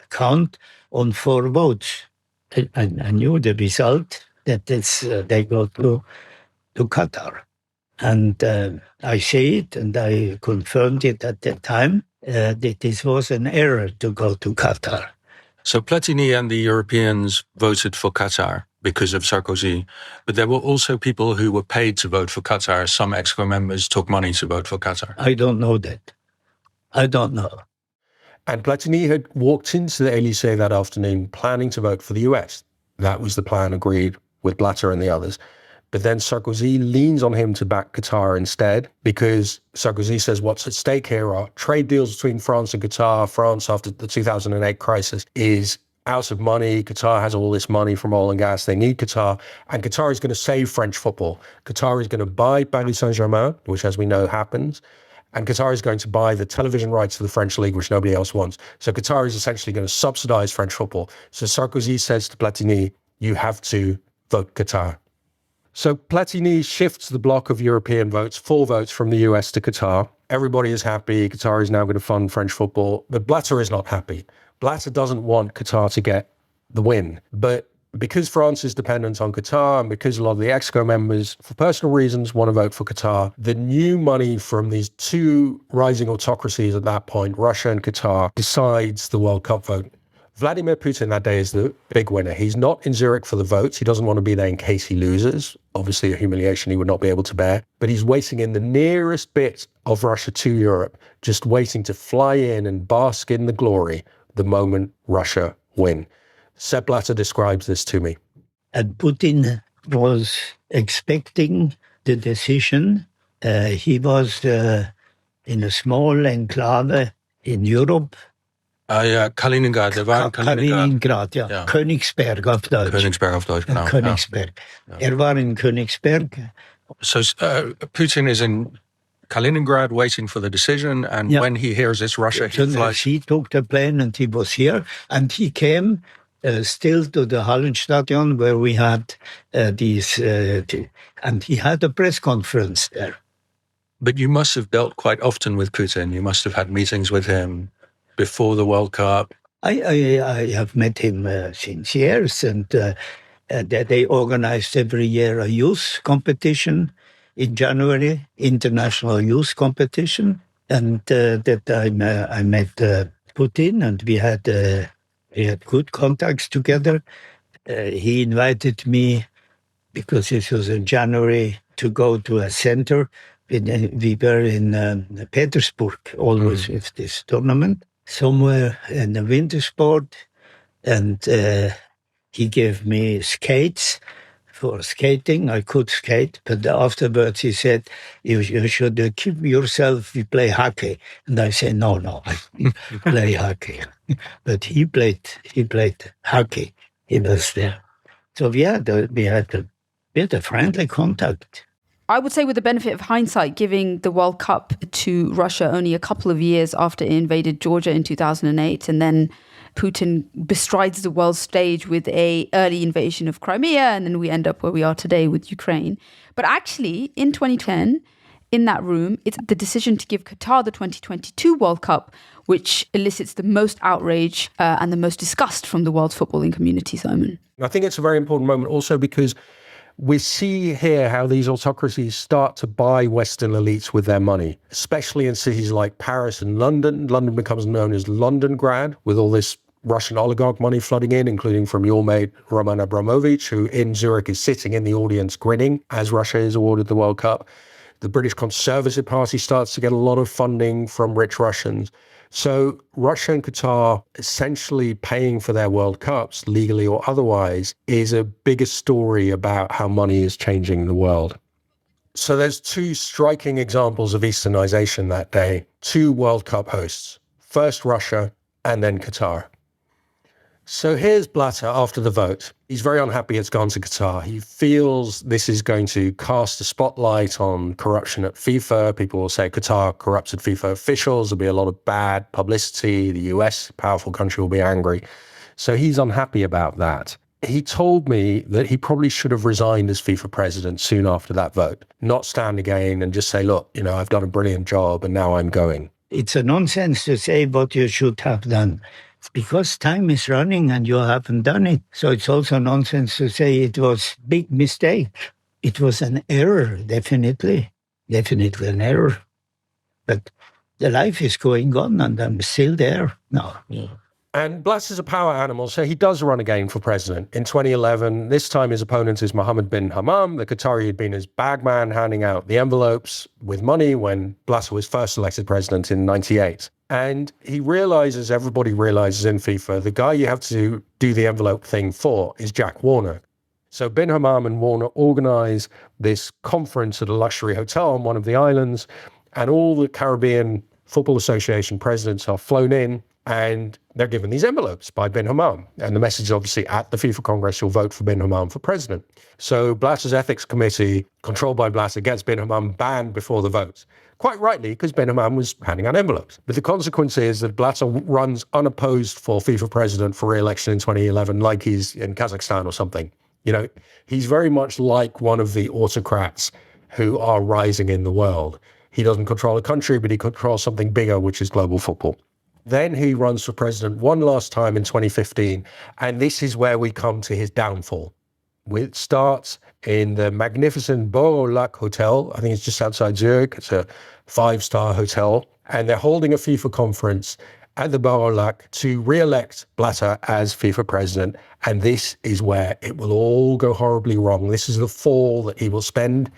count on 4 votes. I knew the result, that they go to Qatar. And I say it, and I confirmed it at that time, that this was an error to go to Qatar. So Platini and the Europeans voted for Qatar because of Sarkozy, but there were also people who were paid to vote for Qatar. Some EXCO members took money to vote for Qatar. I don't know that. I don't know. And Platini had walked into the Élysée that afternoon planning to vote for the US. That was the plan agreed with Blatter and the others. But then Sarkozy leans on him to back Qatar instead, because Sarkozy says what's at stake here are trade deals between France and Qatar. France, after the 2008 crisis, is out of money. Qatar has all this money from oil and gas. They need Qatar. And Qatar is going to save French football. Qatar is going to buy Paris Saint-Germain, which, as we know, happens. And Qatar is going to buy the television rights to the French league, which nobody else wants. So Qatar is essentially going to subsidize French football. So Sarkozy says to Platini, you have to vote Qatar. So Platini shifts the block of European votes, 4 votes from the US to Qatar. Everybody is happy. Qatar is now going to fund French football. But Blatter is not happy. Blatter doesn't want Qatar to get the win. But because France is dependent on Qatar and because a lot of the ExCo members, for personal reasons, want to vote for Qatar, the new money from these two rising autocracies at that point, Russia and Qatar, decides the World Cup vote. Vladimir Putin that day is the big winner. He's not in Zurich for the votes. He doesn't want to be there in case he loses. Obviously, a humiliation he would not be able to bear. But he's waiting in the nearest bit of Russia to Europe, just waiting to fly in and bask in the glory the moment Russia win. Sepp Blatter describes this to me. And Putin was expecting the decision. He was in a small enclave in Europe. Kaliningrad, Kaliningrad, ja. Ja. Königsberg auf Deutsch. Königsberg auf Deutsch, genau. Königsberg. Ja. War in Königsberg. So Putin is in Kaliningrad waiting for the decision, and when he hears it's Russia, he flies. He took the plane and he was here, and he came still to the Hallenstadion where we had and he had a press conference there. But you must have dealt quite often with Putin. You must have had meetings with him before the World Cup. I have met him since years, and they organized every year a youth competition in January, international youth competition, and that I met Putin, and we had good contacts together. He invited me, because this was in January, to go to a center. We were in Petersburg always with this tournament, somewhere in the winter sport, and he gave me skates for skating. I could skate, but afterwards he said, you should keep yourself, you play hockey. And I said, no, I play hockey. But he played hockey. He was there. So we had a friendly contact. I would say with the benefit of hindsight, giving the World Cup to Russia only a couple of years after it invaded Georgia in 2008, and then Putin bestrides the world stage with an early invasion of Crimea, and then we end up where we are today with Ukraine. But actually, in 2010, in that room, it's the decision to give Qatar the 2022 World Cup, which elicits the most outrage and the most disgust from the world's footballing community, Simon. I think it's a very important moment also because we see here how these autocracies start to buy Western elites with their money, especially in cities like Paris and London. London becomes known as Londongrad, with all this Russian oligarch money flooding in, including from your mate Roman Abramovich, who in Zurich is sitting in the audience grinning as Russia is awarded the World Cup. The British Conservative Party starts to get a lot of funding from rich Russians. So Russia and Qatar essentially paying for their World Cups, legally or otherwise, is a bigger story about how money is changing the world. So there's two striking examples of Easternization that day. Two World Cup hosts, first Russia and then Qatar. So here's Blatter after the vote. He's very unhappy it's gone to Qatar. He feels this is going to cast a spotlight on corruption at FIFA. People will say Qatar corrupted FIFA officials. There'll be a lot of bad publicity. The US, powerful country, will be angry. So he's unhappy about that. He told me that he probably should have resigned as FIFA president soon after that vote, not stand again and just say, look, I've done a brilliant job and now I'm going. It's a nonsense to say what you should have done. Because time is running and you haven't done it. So it's also nonsense to say it was a big mistake. It was an error, definitely an error. But the life is going on and I'm still there now. Yeah. And Blatter's a power animal, so he does run again for president. In 2011, this time his opponent is Mohammed bin Hammam, the Qatari who'd been his bagman handing out the envelopes with money when Blatter was first elected president in 98. And he realizes, everybody realizes in FIFA, the guy you have to do the envelope thing for is Jack Warner. So bin Hammam and Warner organize this conference at a luxury hotel on one of the islands, and all the Caribbean Football Association presidents are flown in, and they're given these envelopes by bin Hammam. And the message is obviously at the FIFA Congress, you'll vote for bin Hammam for president. So Blatter's ethics committee, controlled by Blatter, gets bin Hammam banned before the vote. Quite rightly, because bin Hammam was handing out envelopes. But the consequence is that Blatter runs unopposed for FIFA president for re-election in 2011, like he's in Kazakhstan or something. He's very much like one of the autocrats who are rising in the world. He doesn't control a country, but he controls something bigger, which is global football. Then he runs for president one last time in 2015. And this is where we come to his downfall. It starts in the magnificent Beau-Lac Hotel. I think it's just outside Zurich. It's a 5-star hotel. And they're holding a FIFA conference at the Beau-Lac to re-elect Blatter as FIFA president. And this is where it will all go horribly wrong. This is the fall that he will spend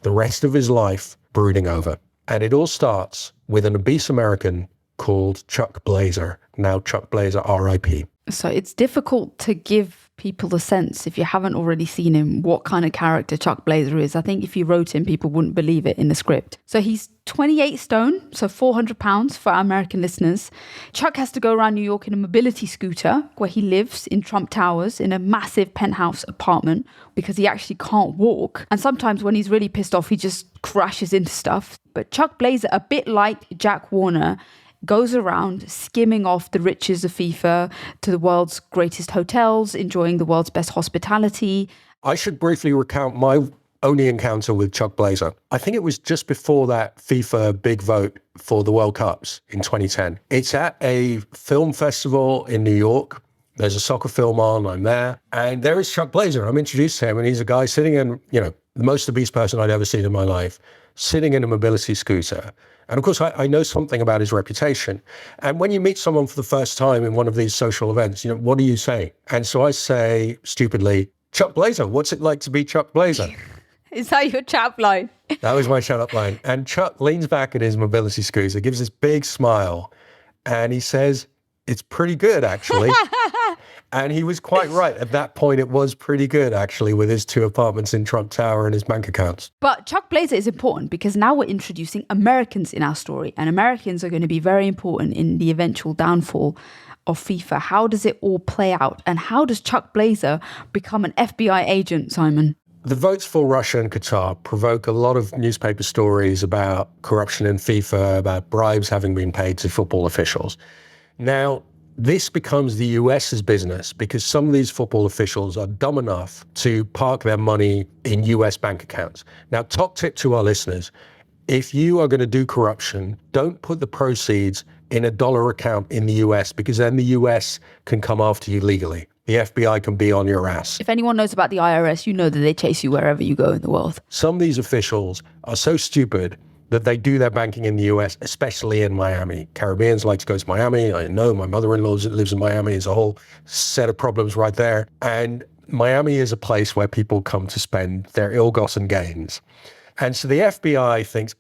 the rest of his life brooding over. And it all starts with an obese American called Chuck Blazer. Now Chuck Blazer, R.I.P. So it's difficult to give people a sense, if you haven't already seen him, what kind of character Chuck Blazer is. I think if you wrote him, people wouldn't believe it in the script. So he's 28 stone, so 400 pounds for our American listeners. Chuck has to go around New York in a mobility scooter where he lives in Trump Towers in a massive penthouse apartment because he actually can't walk. And sometimes when he's really pissed off, he just crashes into stuff. But Chuck Blazer, a bit like Jack Warner, goes around skimming off the riches of FIFA to the world's greatest hotels, enjoying the world's best hospitality. I should briefly recount my only encounter with Chuck Blazer. I think it was just before that FIFA big vote for the World Cups in 2010. It's at a film festival in New York. There's a soccer film on, I'm there. And there is Chuck Blazer. I'm introduced to him, and he's a guy sitting in, the most obese person I'd ever seen in my life, sitting in a mobility scooter. And of course, I know something about his reputation. And when you meet someone for the first time in one of these social events, what do you say? And so I say, stupidly, Chuck Blazer, what's it like to be Chuck Blazer? Is that your chap line? That was my shut up line. And Chuck leans back at his mobility scooter, gives this big smile, and he says, it's pretty good, actually. And he was quite right. At that point, it was pretty good, actually, with his 2 apartments in Trump Tower and his bank accounts. But Chuck Blazer is important because now we're introducing Americans in our story. And Americans are going to be very important in the eventual downfall of FIFA. How does it all play out? And how does Chuck Blazer become an FBI agent, Simon? The votes for Russia and Qatar provoke a lot of newspaper stories about corruption in FIFA, about bribes having been paid to football officials. Now, this becomes the US's business because some of these football officials are dumb enough to park their money in US bank accounts. Now, top tip to our listeners, if you are going to do corruption, don't put the proceeds in a dollar account in the US because then the US can come after you legally. The FBI can be on your ass. If anyone knows about the IRS, you know that they chase you wherever you go in the world. Some of these officials are so stupid that they do their banking in the US, especially in Miami. Caribbeans like to go to Miami. I know my mother-in-law lives in Miami. There's a whole set of problems right there. And Miami is a place where people come to spend their ill-gotten gains. And so the FBI thinks,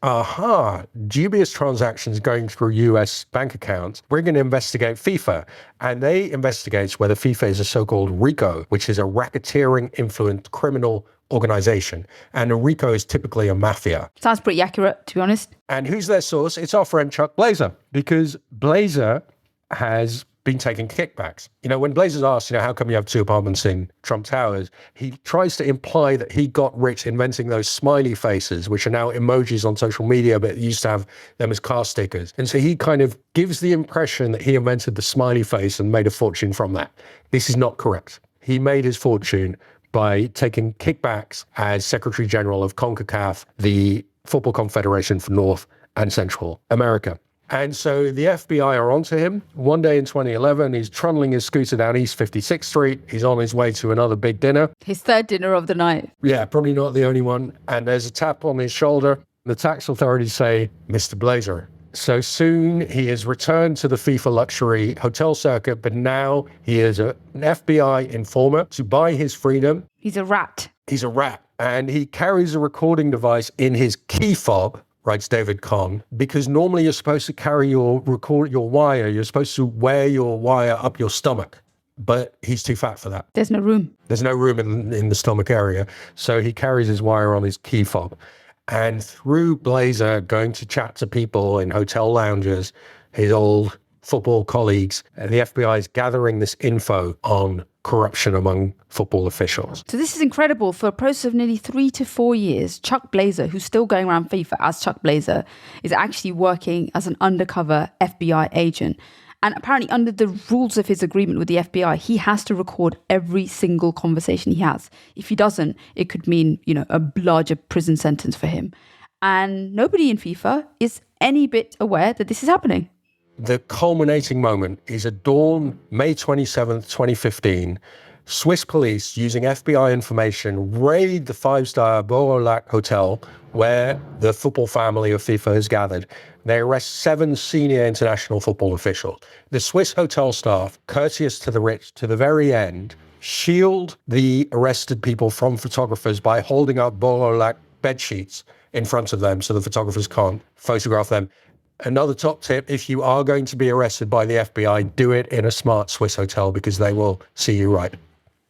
dubious transactions going through US bank accounts, we're going to investigate FIFA. And they investigate whether FIFA is a so-called RICO, which is a racketeering influenced criminal organization. And a RICO is typically a mafia. Sounds pretty accurate, to be honest. And who's their source? It's our friend Chuck Blazer, because Blazer has been taking kickbacks. When Blazer's asked, how come you have 2 apartments in Trump Towers, he tries to imply that he got rich inventing those smiley faces, which are now emojis on social media, but used to have them as car stickers. And so he kind of gives the impression that he invented the smiley face and made a fortune from that. This is not correct. He made his fortune by taking kickbacks as Secretary General of CONCACAF, the Football Confederation for North and Central America. And so the FBI are onto him. One day in 2011, he's trundling his scooter down East 56th Street. He's on his way to another big dinner. His 3rd dinner of the night. Yeah, probably not the only one. And there's a tap on his shoulder. The tax authorities say, Mr. Blazer. So soon he is returned to the FIFA luxury hotel circuit, but now he is an FBI informer to buy his freedom. He's a rat. He's a rat. And he carries a recording device in his key fob, writes David Kahn, because normally you're supposed to carry your wire. You're supposed to wear your wire up your stomach. But he's too fat for that. There's no room. There's no room in the stomach area. So he carries his wire on his key fob. And through Blazer going to chat to people in hotel lounges, his old football colleagues, the FBI is gathering this info on corruption among football officials. So this is incredible. For a process of nearly 3 to 4 years, Chuck Blazer, who's still going around FIFA as Chuck Blazer, is actually working as an undercover FBI agent. And apparently under the rules of his agreement with the FBI, he has to record every single conversation he has. If he doesn't, it could mean, a larger prison sentence for him. And nobody in FIFA is any bit aware that this is happening. the culminating moment is at dawn, May 27th, 2015. Swiss police, using FBI information, raid the five-star Beau-Lac hotel where the football family of FIFA has gathered. They arrest 7 senior international football officials. The Swiss hotel staff, courteous to the rich to the very end, shield the arrested people from photographers by holding up Beau-Lac bed sheets in front of them so the photographers can't photograph them. Another top tip, if you are going to be arrested by the FBI, do it in a smart Swiss hotel because they will see you right.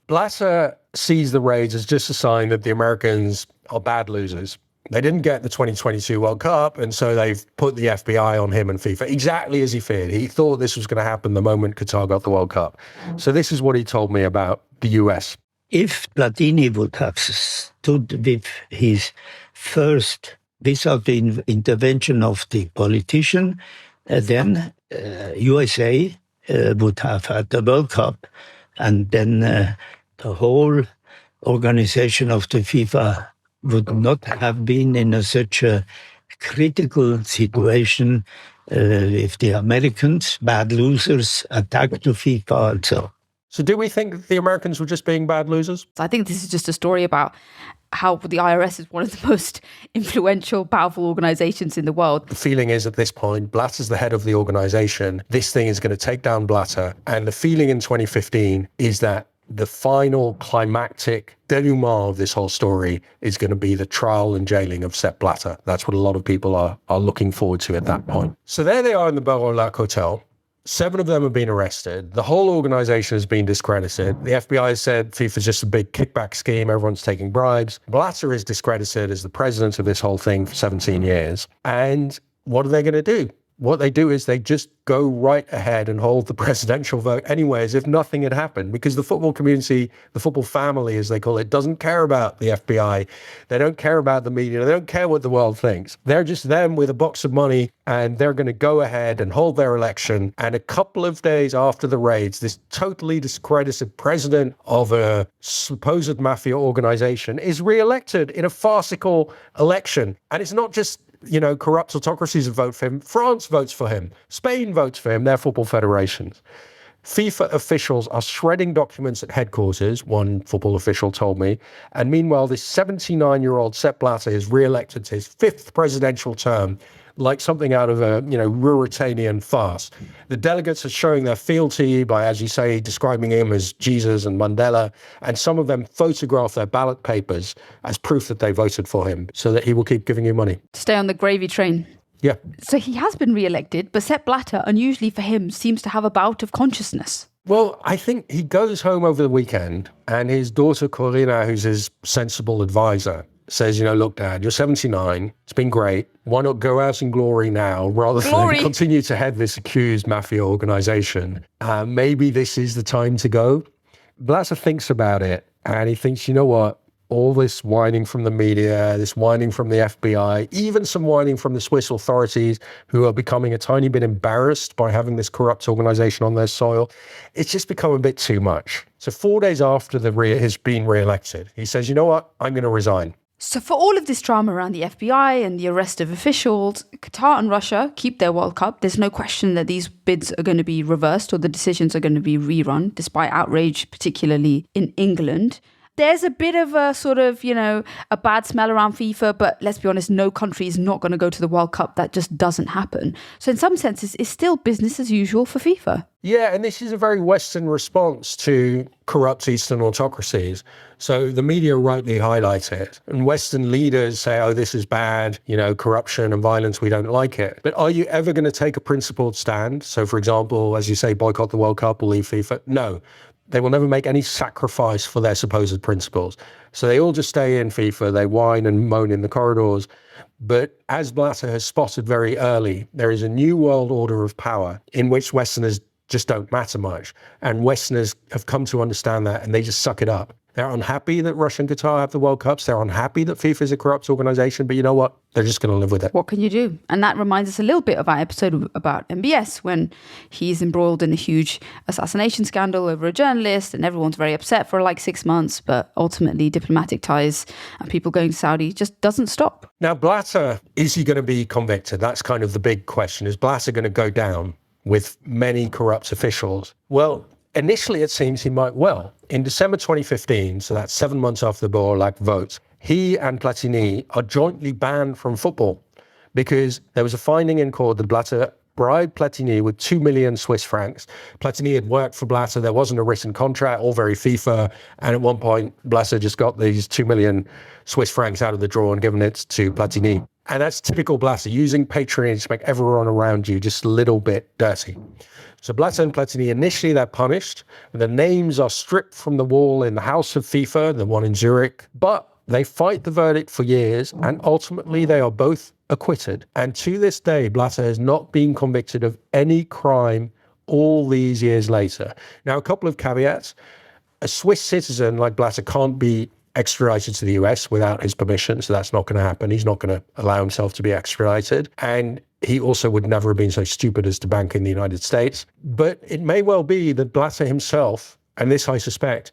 Blatter sees the raids as just a sign that the Americans are bad losers. They didn't get the 2022 World Cup, and so they've put the FBI on him and FIFA, exactly as he feared. He thought this was going to happen the moment Qatar got the World Cup. So this is what he told me about the US. If Platini would have stood with his first, without the intervention of the politician, then USA would have had the World Cup, and then the whole organization of the FIFA would not have been in such a critical situation if the Americans, bad losers, attacked the FIFA and so. So do we think the Americans were just being bad losers? I think this is just a story about how the IRS is one of the most influential, powerful organizations in the world. The feeling is at this point, Blatter's the head of the organization. This thing is going to take down Blatter. And the feeling in 2015 is that the final climactic denouement of this whole story is going to be the trial and jailing of Sepp Blatter. That's what a lot of people are looking forward to at that point. So there they are in the Beau-Lac Hotel. 7 of them have been arrested. The whole organization has been discredited. The FBI has said FIFA's just a big kickback scheme. Everyone's taking bribes. Blatter is discredited as the president of this whole thing for 17 years. And what are they going to do? What they do is they just go right ahead and hold the presidential vote anyway, as if nothing had happened, because the football community, the football family, as they call it, doesn't care about the FBI. They don't care about the media. They don't care what the world thinks. They're just them with a box of money, and they're going to go ahead and hold their election. And a couple of days after the raids, this totally discredited president of a supposed mafia organization is re-elected in a farcical election. And it's not just corrupt autocracies vote for him. France votes for him. Spain votes for him. They're football federations. FIFA officials are shredding documents at headquarters, one football official told me. And meanwhile, this 79-year-old Sepp Blatter is re-elected to his 5th presidential term, like something out of a, Ruritanian farce. The delegates are showing their fealty by, as you say, describing him as Jesus and Mandela, and some of them photograph their ballot papers as proof that they voted for him so that he will keep giving you money. Stay on the gravy train. Yeah. So he has been re-elected, but Sepp Blatter, unusually for him, seems to have a bout of consciousness. Well, I think he goes home over the weekend, and his daughter Corinna, who's his sensible advisor, says, look, Dad, you're 79. It's been great. Why not go out in glory now rather than continue to head this accused mafia organization? Maybe this is the time to go. Blatter thinks about it, and he thinks, you know what? All this whining from the media, this whining from the FBI, even some whining from the Swiss authorities who are becoming a tiny bit embarrassed by having this corrupt organization on their soil. It's just become a bit too much. So 4 days after he's been re-elected, he says, you know what? I'm going to resign. So for all of this drama around the FBI and the arrest of officials, Qatar and Russia keep their World Cup. There's no question that these bids are going to be reversed or the decisions are going to be rerun, despite outrage, particularly in England. There's a bit of a sort of, a bad smell around FIFA, but let's be honest, no country is not going to go to the World Cup. That just doesn't happen. So in some senses, it's still business as usual for FIFA. Yeah, and this is a very Western response to corrupt Eastern autocracies. So the media rightly highlight it. And Western leaders say, oh, this is bad, corruption and violence, we don't like it. But are you ever going to take a principled stand? So, for example, as you say, boycott the World Cup or leave FIFA? No. They will never make any sacrifice for their supposed principles. So they all just stay in FIFA. They whine and moan in the corridors. But as Blatter has spotted very early, there is a new world order of power in which Westerners just don't matter much. And Westerners have come to understand that, and they just suck it up. They're unhappy that Russia and Qatar have the World Cups. They're unhappy that FIFA is a corrupt organization. But you know what? They're just going to live with it. What can you do? And that reminds us a little bit of our episode about MBS, when he's embroiled in a huge assassination scandal over a journalist, and everyone's very upset for like 6 months. But ultimately, diplomatic ties and people going to Saudi just doesn't stop. Now, Blatter, is he going to be convicted? That's kind of the big question. Is Blatter going to go down? with many corrupt officials. Well, initially, it seems he might well. In December 2015, so that's 7 months after the Boer-like vote, he and Platini are jointly banned from football because there was a finding in court that Blatter bribed Platini with 2 million Swiss francs. Platini had worked for Blatter. There wasn't a written contract, all very FIFA. And at one point, Blatter just got these 2 million Swiss francs out of the drawer and given it to Platini. And that's typical Blatter, using patronage to make everyone around you just a little bit dirty. So Blatter and Platini, initially they're punished. The names are stripped from the wall in the house of FIFA, the one in Zurich. But they fight the verdict for years, and ultimately they are both acquitted. And to this day, Blatter has not been convicted of any crime all these years later. Now, a couple of caveats. A Swiss citizen like Blatter can't be extradited to the US without his permission, so that's not going to happen. He's not going to allow himself to be extradited. And he also would never have been so stupid as to bank in the United States. But it may well be that Blatter himself, and this I suspect,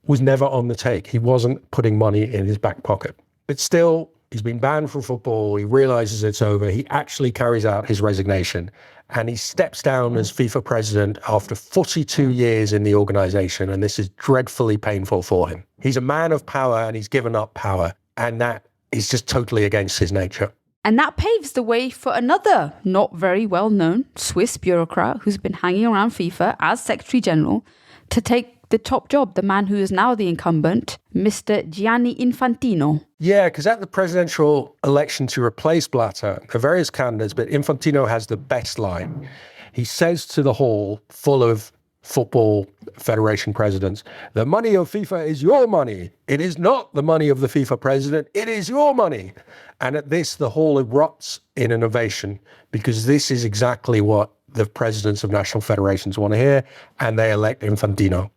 was never on the take. He wasn't putting money in his back pocket. But still, he's been banned from football. He realizes it's over. He actually carries out his resignation. And he steps down as FIFA president after 42 years in the organization. And this is dreadfully painful for him. He's a man of power and he's given up power. And that is just totally against his nature. And that paves the way for another not very well-known Swiss bureaucrat who's been hanging around FIFA as Secretary General to take the top job, the man who is now the incumbent, Mr. Gianni Infantino. Yeah, because at the presidential election to replace Blatter, there are various candidates, but Infantino has the best line. He says to the hall, full of football federation presidents, the money of FIFA is your money. It is not the money of the FIFA president. It is your money. And at this, the hall erupts in an ovation because this is exactly what the presidents of national federations want to hear, and they elect Infantino.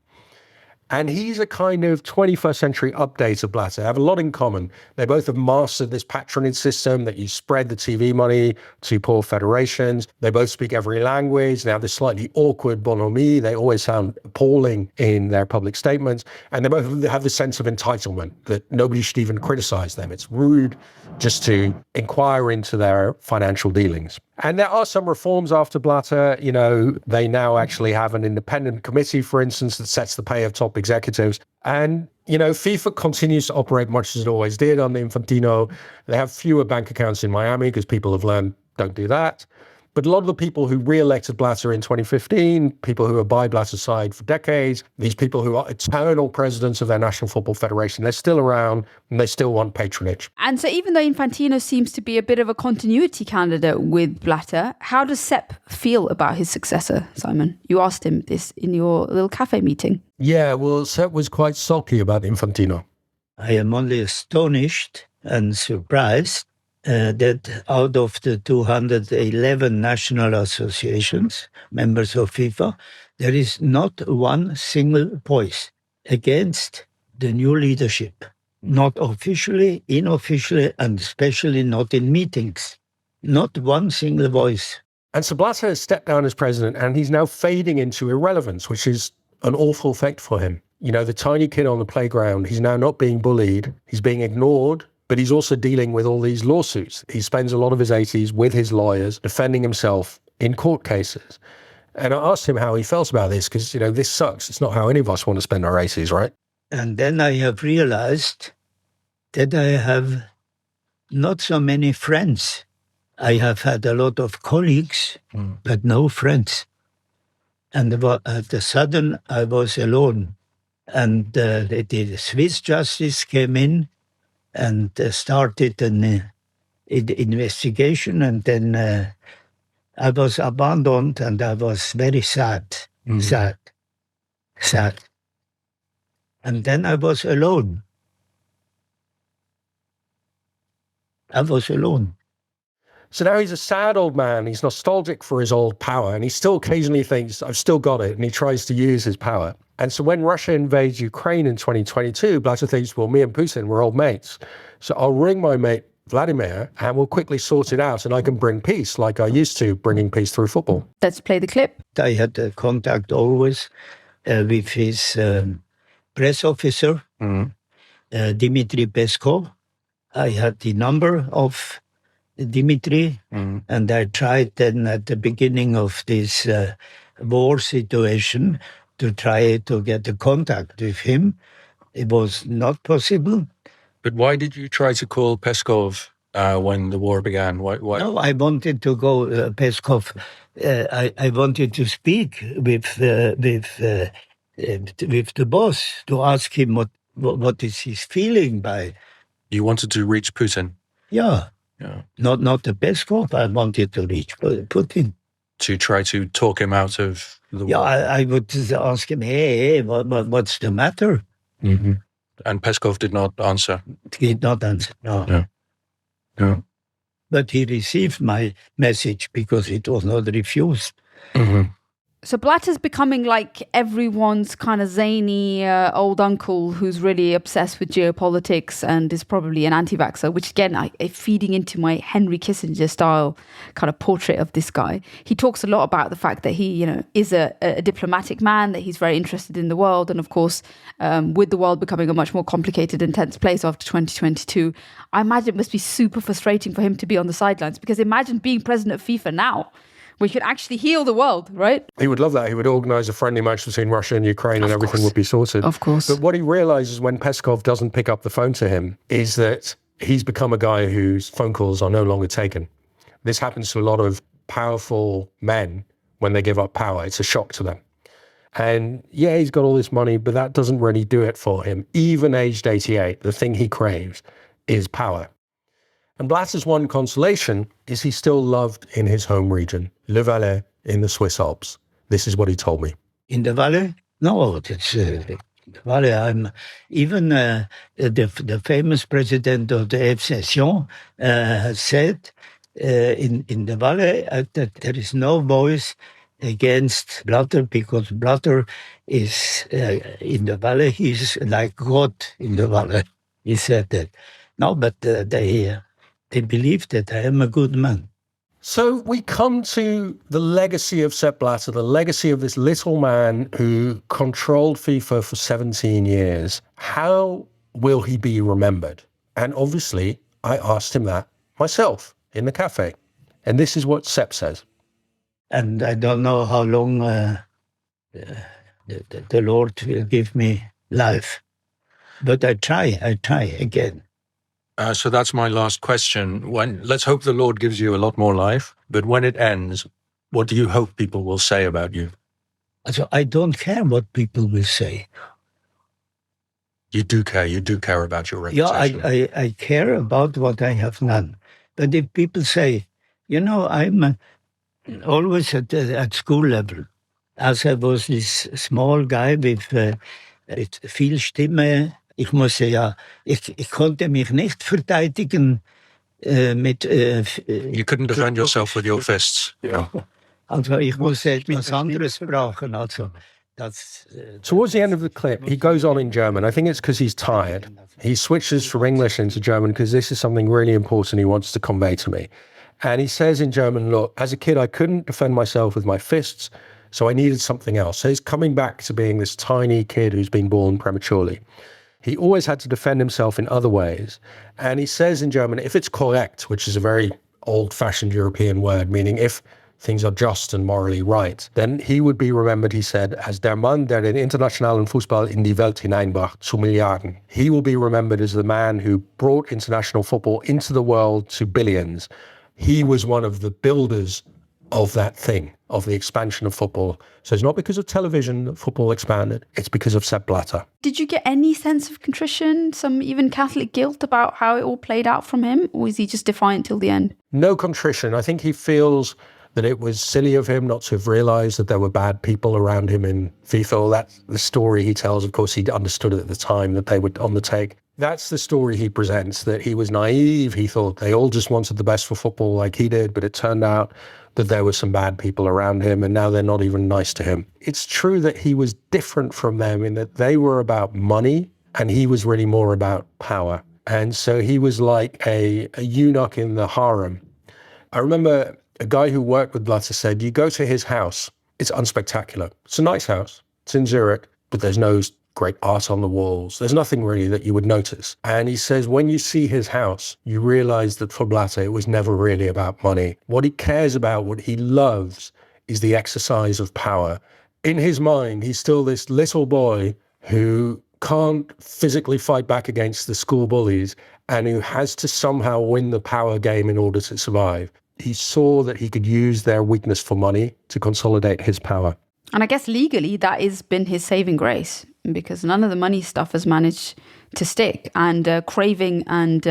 And he's a kind of 21st century update of Blatter. They have a lot in common. They both have mastered this patronage system that you spread the TV money to poor federations. They both speak every language. They have this slightly awkward bonhomie. They always sound appalling in their public statements. And they both have this sense of entitlement that nobody should even criticize them. It's rude just to inquire into their financial dealings. And there are some reforms after Blatter. You know, they now actually have an independent committee, for instance, that sets the pay of top executives. And, you know, FIFA continues to operate much as it always did under Infantino. They have fewer bank accounts in Miami because people have learned don't do that. But a lot of the people who re-elected Blatter in 2015, people who are by Blatter's side for decades, these people who are eternal presidents of their national football federation, they're still around and they still want patronage. And so even though Infantino seems to be a bit of a continuity candidate with Blatter, how does Sepp feel about his successor, Simon? You asked him this in your little cafe meeting. Yeah, well, Sepp was quite sulky about Infantino. I am only astonished and surprised that out of the 211 national associations, members of FIFA, there is not one single voice against the new leadership. Not officially, unofficially, and especially not in meetings. Not one single voice. And so Blatter has stepped down as president and he's now fading into irrelevance, which is an awful fate for him. You know, the tiny kid on the playground, he's now not being bullied, he's being ignored, but he's also dealing with all these lawsuits. He spends a lot of his 80s with his lawyers defending himself in court cases. And I asked him how he felt about this because, you know, this sucks. It's not how any of us want to spend our 80s, right? And then I have realized that I have not so many friends. I have had a lot of colleagues, but no friends. And at the sudden, I was alone. And the Swiss justice came in and started an investigation. And then I was abandoned and I was very sad. And then I was alone. So now he's a sad old man. He's nostalgic for his old power. And he still occasionally thinks, I've still got it. And he tries to use his power. And so when Russia invades Ukraine in 2022, Blatter thinks, well, me and Putin, we're old mates. So I'll ring my mate Vladimir and we'll quickly sort it out. And I can bring peace like I used to, bringing peace through football. Let's play the clip. I had contact always with his press officer, Dmitry Peskov. I had the number of Dimitri, and I tried then at the beginning of this war situation to try to get a contact with him. It was not possible. But why did you try to call Peskov when the war began? Why? No, I wanted to go, Peskov. I wanted to speak with the boss to ask him what is his feeling by. You wanted to reach Putin? Yeah. Yeah. Not the Peskov. I wanted to reach Putin. To try to talk him out of the war? Yeah, I would ask him, hey, what's the matter? Mm-hmm. And Peskov did not answer? He did not answer, no. No. But he received my message because it was not refused. Mm-hmm. So Blatter's becoming like everyone's kind of zany old uncle who's really obsessed with geopolitics and is probably an anti-vaxxer, which again, feeding into my Henry Kissinger style kind of portrait of this guy. He talks a lot about the fact that he, is a diplomatic man, that he's very interested in the world. And of course, with the world becoming a much more complicated and tense place after 2022, I imagine it must be super frustrating for him to be on the sidelines, because imagine being president of FIFA now. We could actually heal the world, right? He would love that. He would organise a friendly match between Russia and Ukraine and everything would be sorted. Of course. But what he realises when Peskov doesn't pick up the phone to him is that he's become a guy whose phone calls are no longer taken. This happens to a lot of powerful men when they give up power. It's a shock to them. And yeah, he's got all this money, but that doesn't really do it for him. Even aged 88, the thing he craves is power. And Blatter's one consolation is he's still loved in his home region, Le Valais in the Swiss Alps. This is what he told me. In the Valais? No, it's the Valais. I'm even the famous president of the F Session has said in the Valais that there is no voice against Blatter, because Blatter is in the Valais. He's like God in the Valais. He said that. No, but they believe that I am a good man. So we come to the legacy of Sepp Blatter, the legacy of this little man who controlled FIFA for 17 years. How will he be remembered? And obviously, I asked him that myself in the cafe. And this is what Sepp says. And I don't know how long the Lord will give me life. But I try again. So that's my last question. Let's hope the Lord gives you a lot more life, but when it ends, what do you hope people will say about you? So I don't care what people will say. You do care about your reputation. Yeah, I care about what I have done. But if people say, I'm always at school level, as I was this small guy with viel Stimme. Ich konnte mich nicht verteidigen mit... You couldn't defend yourself with your fists. Yeah. Also ich muss etwas anderes brauchen. Also, Towards the end of the clip, he goes on in German. I think it's because he's tired. He switches from English into German because this is something really important he wants to convey to me. And he says in German, look, as a kid, I couldn't defend myself with my fists, so I needed something else. So he's coming back to being this tiny kid who's been born prematurely. He always had to defend himself in other ways. And he says in German, if it's korrekt, which is a very old-fashioned European word, meaning if things are just and morally right, then he would be remembered, he said, as der Mann, der den internationalen Fußball in die Welt hineinbrachte, zu Milliarden. He will be remembered as the man who brought international football into the world to billions. He was one of the builders of that thing, of the expansion of football. So it's not because of television that football expanded, it's because of Sepp Blatter. Did you get any sense of contrition, some even Catholic guilt about how it all played out from him? Or is he just defiant till the end? No contrition. I think he feels that it was silly of him not to have realised that there were bad people around him in FIFA. That's the story he tells. Of course, he understood at the time that they would undertake. That's the story he presents, that he was naive. He thought they all just wanted the best for football like he did, but it turned out that there were some bad people around him, and now they're not even nice to him. It's true that he was different from them in that they were about money, and he was really more about power. And so he was like a eunuch in the harem. I remember a guy who worked with Blatter said, you go to his house, it's unspectacular. It's a nice house. It's in Zurich, but there's no great art on the walls. There's nothing really that you would notice. And he says, when you see his house, you realize that for Blatter, it was never really about money. What he cares about, what he loves, is the exercise of power. In his mind, he's still this little boy who can't physically fight back against the school bullies and who has to somehow win the power game in order to survive. He saw that he could use their weakness for money to consolidate his power. And I guess legally that has been his saving grace, because none of the money stuff has managed to stick. And craving and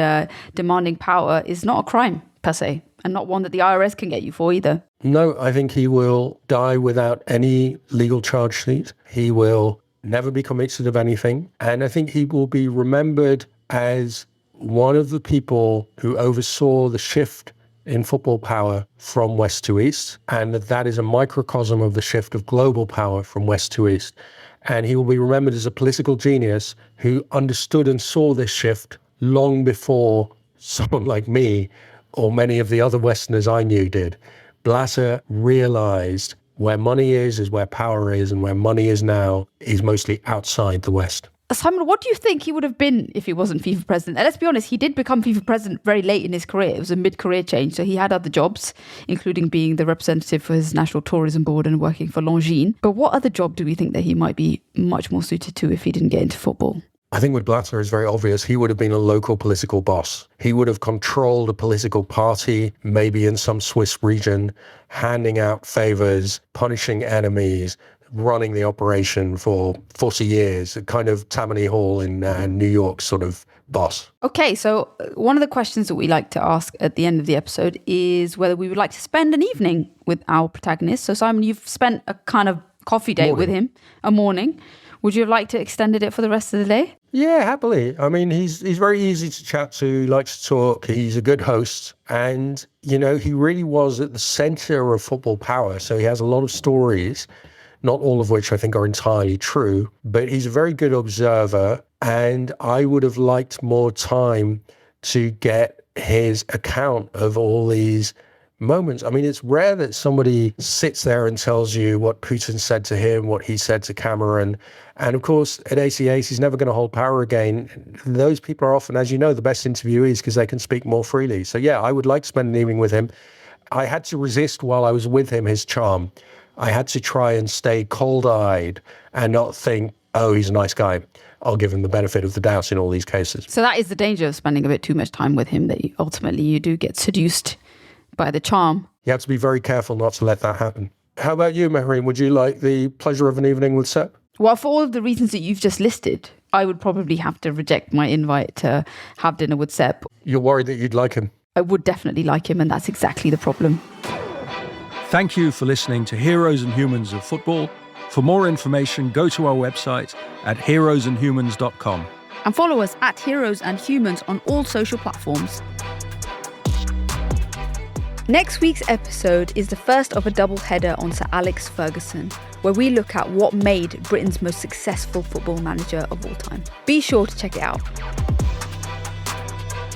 demanding power is not a crime per se, and not one that the IRS can get you for either. No, I think he will die without any legal charge sheet. He will never be convicted of anything. And I think he will be remembered as one of the people who oversaw the shift in football power from west to east, and that is a microcosm of the shift of global power from west to east. And he will be remembered as a political genius who understood and saw this shift long before someone like me or many of the other Westerners I knew did. Blatter realized where money is where power is, and where money is now is mostly outside the West. Simon, what do you think he would have been if he wasn't FIFA president? And let's be honest, he did become FIFA president very late in his career. It was a mid-career change. So he had other jobs, including being the representative for his National Tourism Board and working for Longines. But what other job do we think that he might be much more suited to if he didn't get into football? I think with Blatter, it's very obvious. He would have been a local political boss. He would have controlled a political party, maybe in some Swiss region, handing out favors, punishing enemies, running the operation for 40 years, a kind of Tammany Hall in New York sort of boss. Okay, so one of the questions that we like to ask at the end of the episode is whether we would like to spend an evening with our protagonist. So Simon, you've spent a kind of coffee date with him, a morning. Would you have liked to extend it for the rest of the day? Yeah, happily. I mean, he's very easy to chat to, he likes to talk, he's a good host. And, you know, he really was at the center of football power. So he has a lot of stories, not all of which I think are entirely true, but he's a very good observer. And I would have liked more time to get his account of all these moments. I mean, it's rare that somebody sits there and tells you what Putin said to him, what he said to Cameron. And of course, at ACAs, he's never going to hold power again. Those people are often, as you know, the best interviewees because they can speak more freely. So yeah, I would like to spend an evening with him. I had to resist while I was with him his charm. I had to try and stay cold-eyed and not think, oh, he's a nice guy. I'll give him the benefit of the doubt in all these cases. So that is the danger of spending a bit too much time with him, that ultimately you do get seduced by the charm. You have to be very careful not to let that happen. How about you, Mehreen? Would you like the pleasure of an evening with Sepp? Well, for all of the reasons that you've just listed, I would probably have to reject my invite to have dinner with Sepp. You're worried that you'd like him? I would definitely like him, and that's exactly the problem. Thank you for listening to Heroes and Humans of Football. For more information, go to our website at heroesandhumans.com. And follow us at Heroes and Humans on all social platforms. Next week's episode is the first of a double header on Sir Alex Ferguson, where we look at what made Britain's most successful football manager of all time. Be sure to check it out.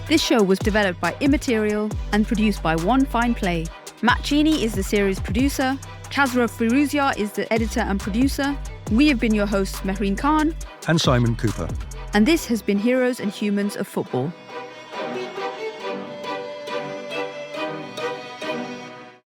This show was developed by Immaterial and produced by One Fine Play. Matt Cheney is the series producer. Kazra Firuzia is the editor and producer. We have been your hosts, Mehreen Khan and Simon Cooper. And this has been Heroes and Humans of Football.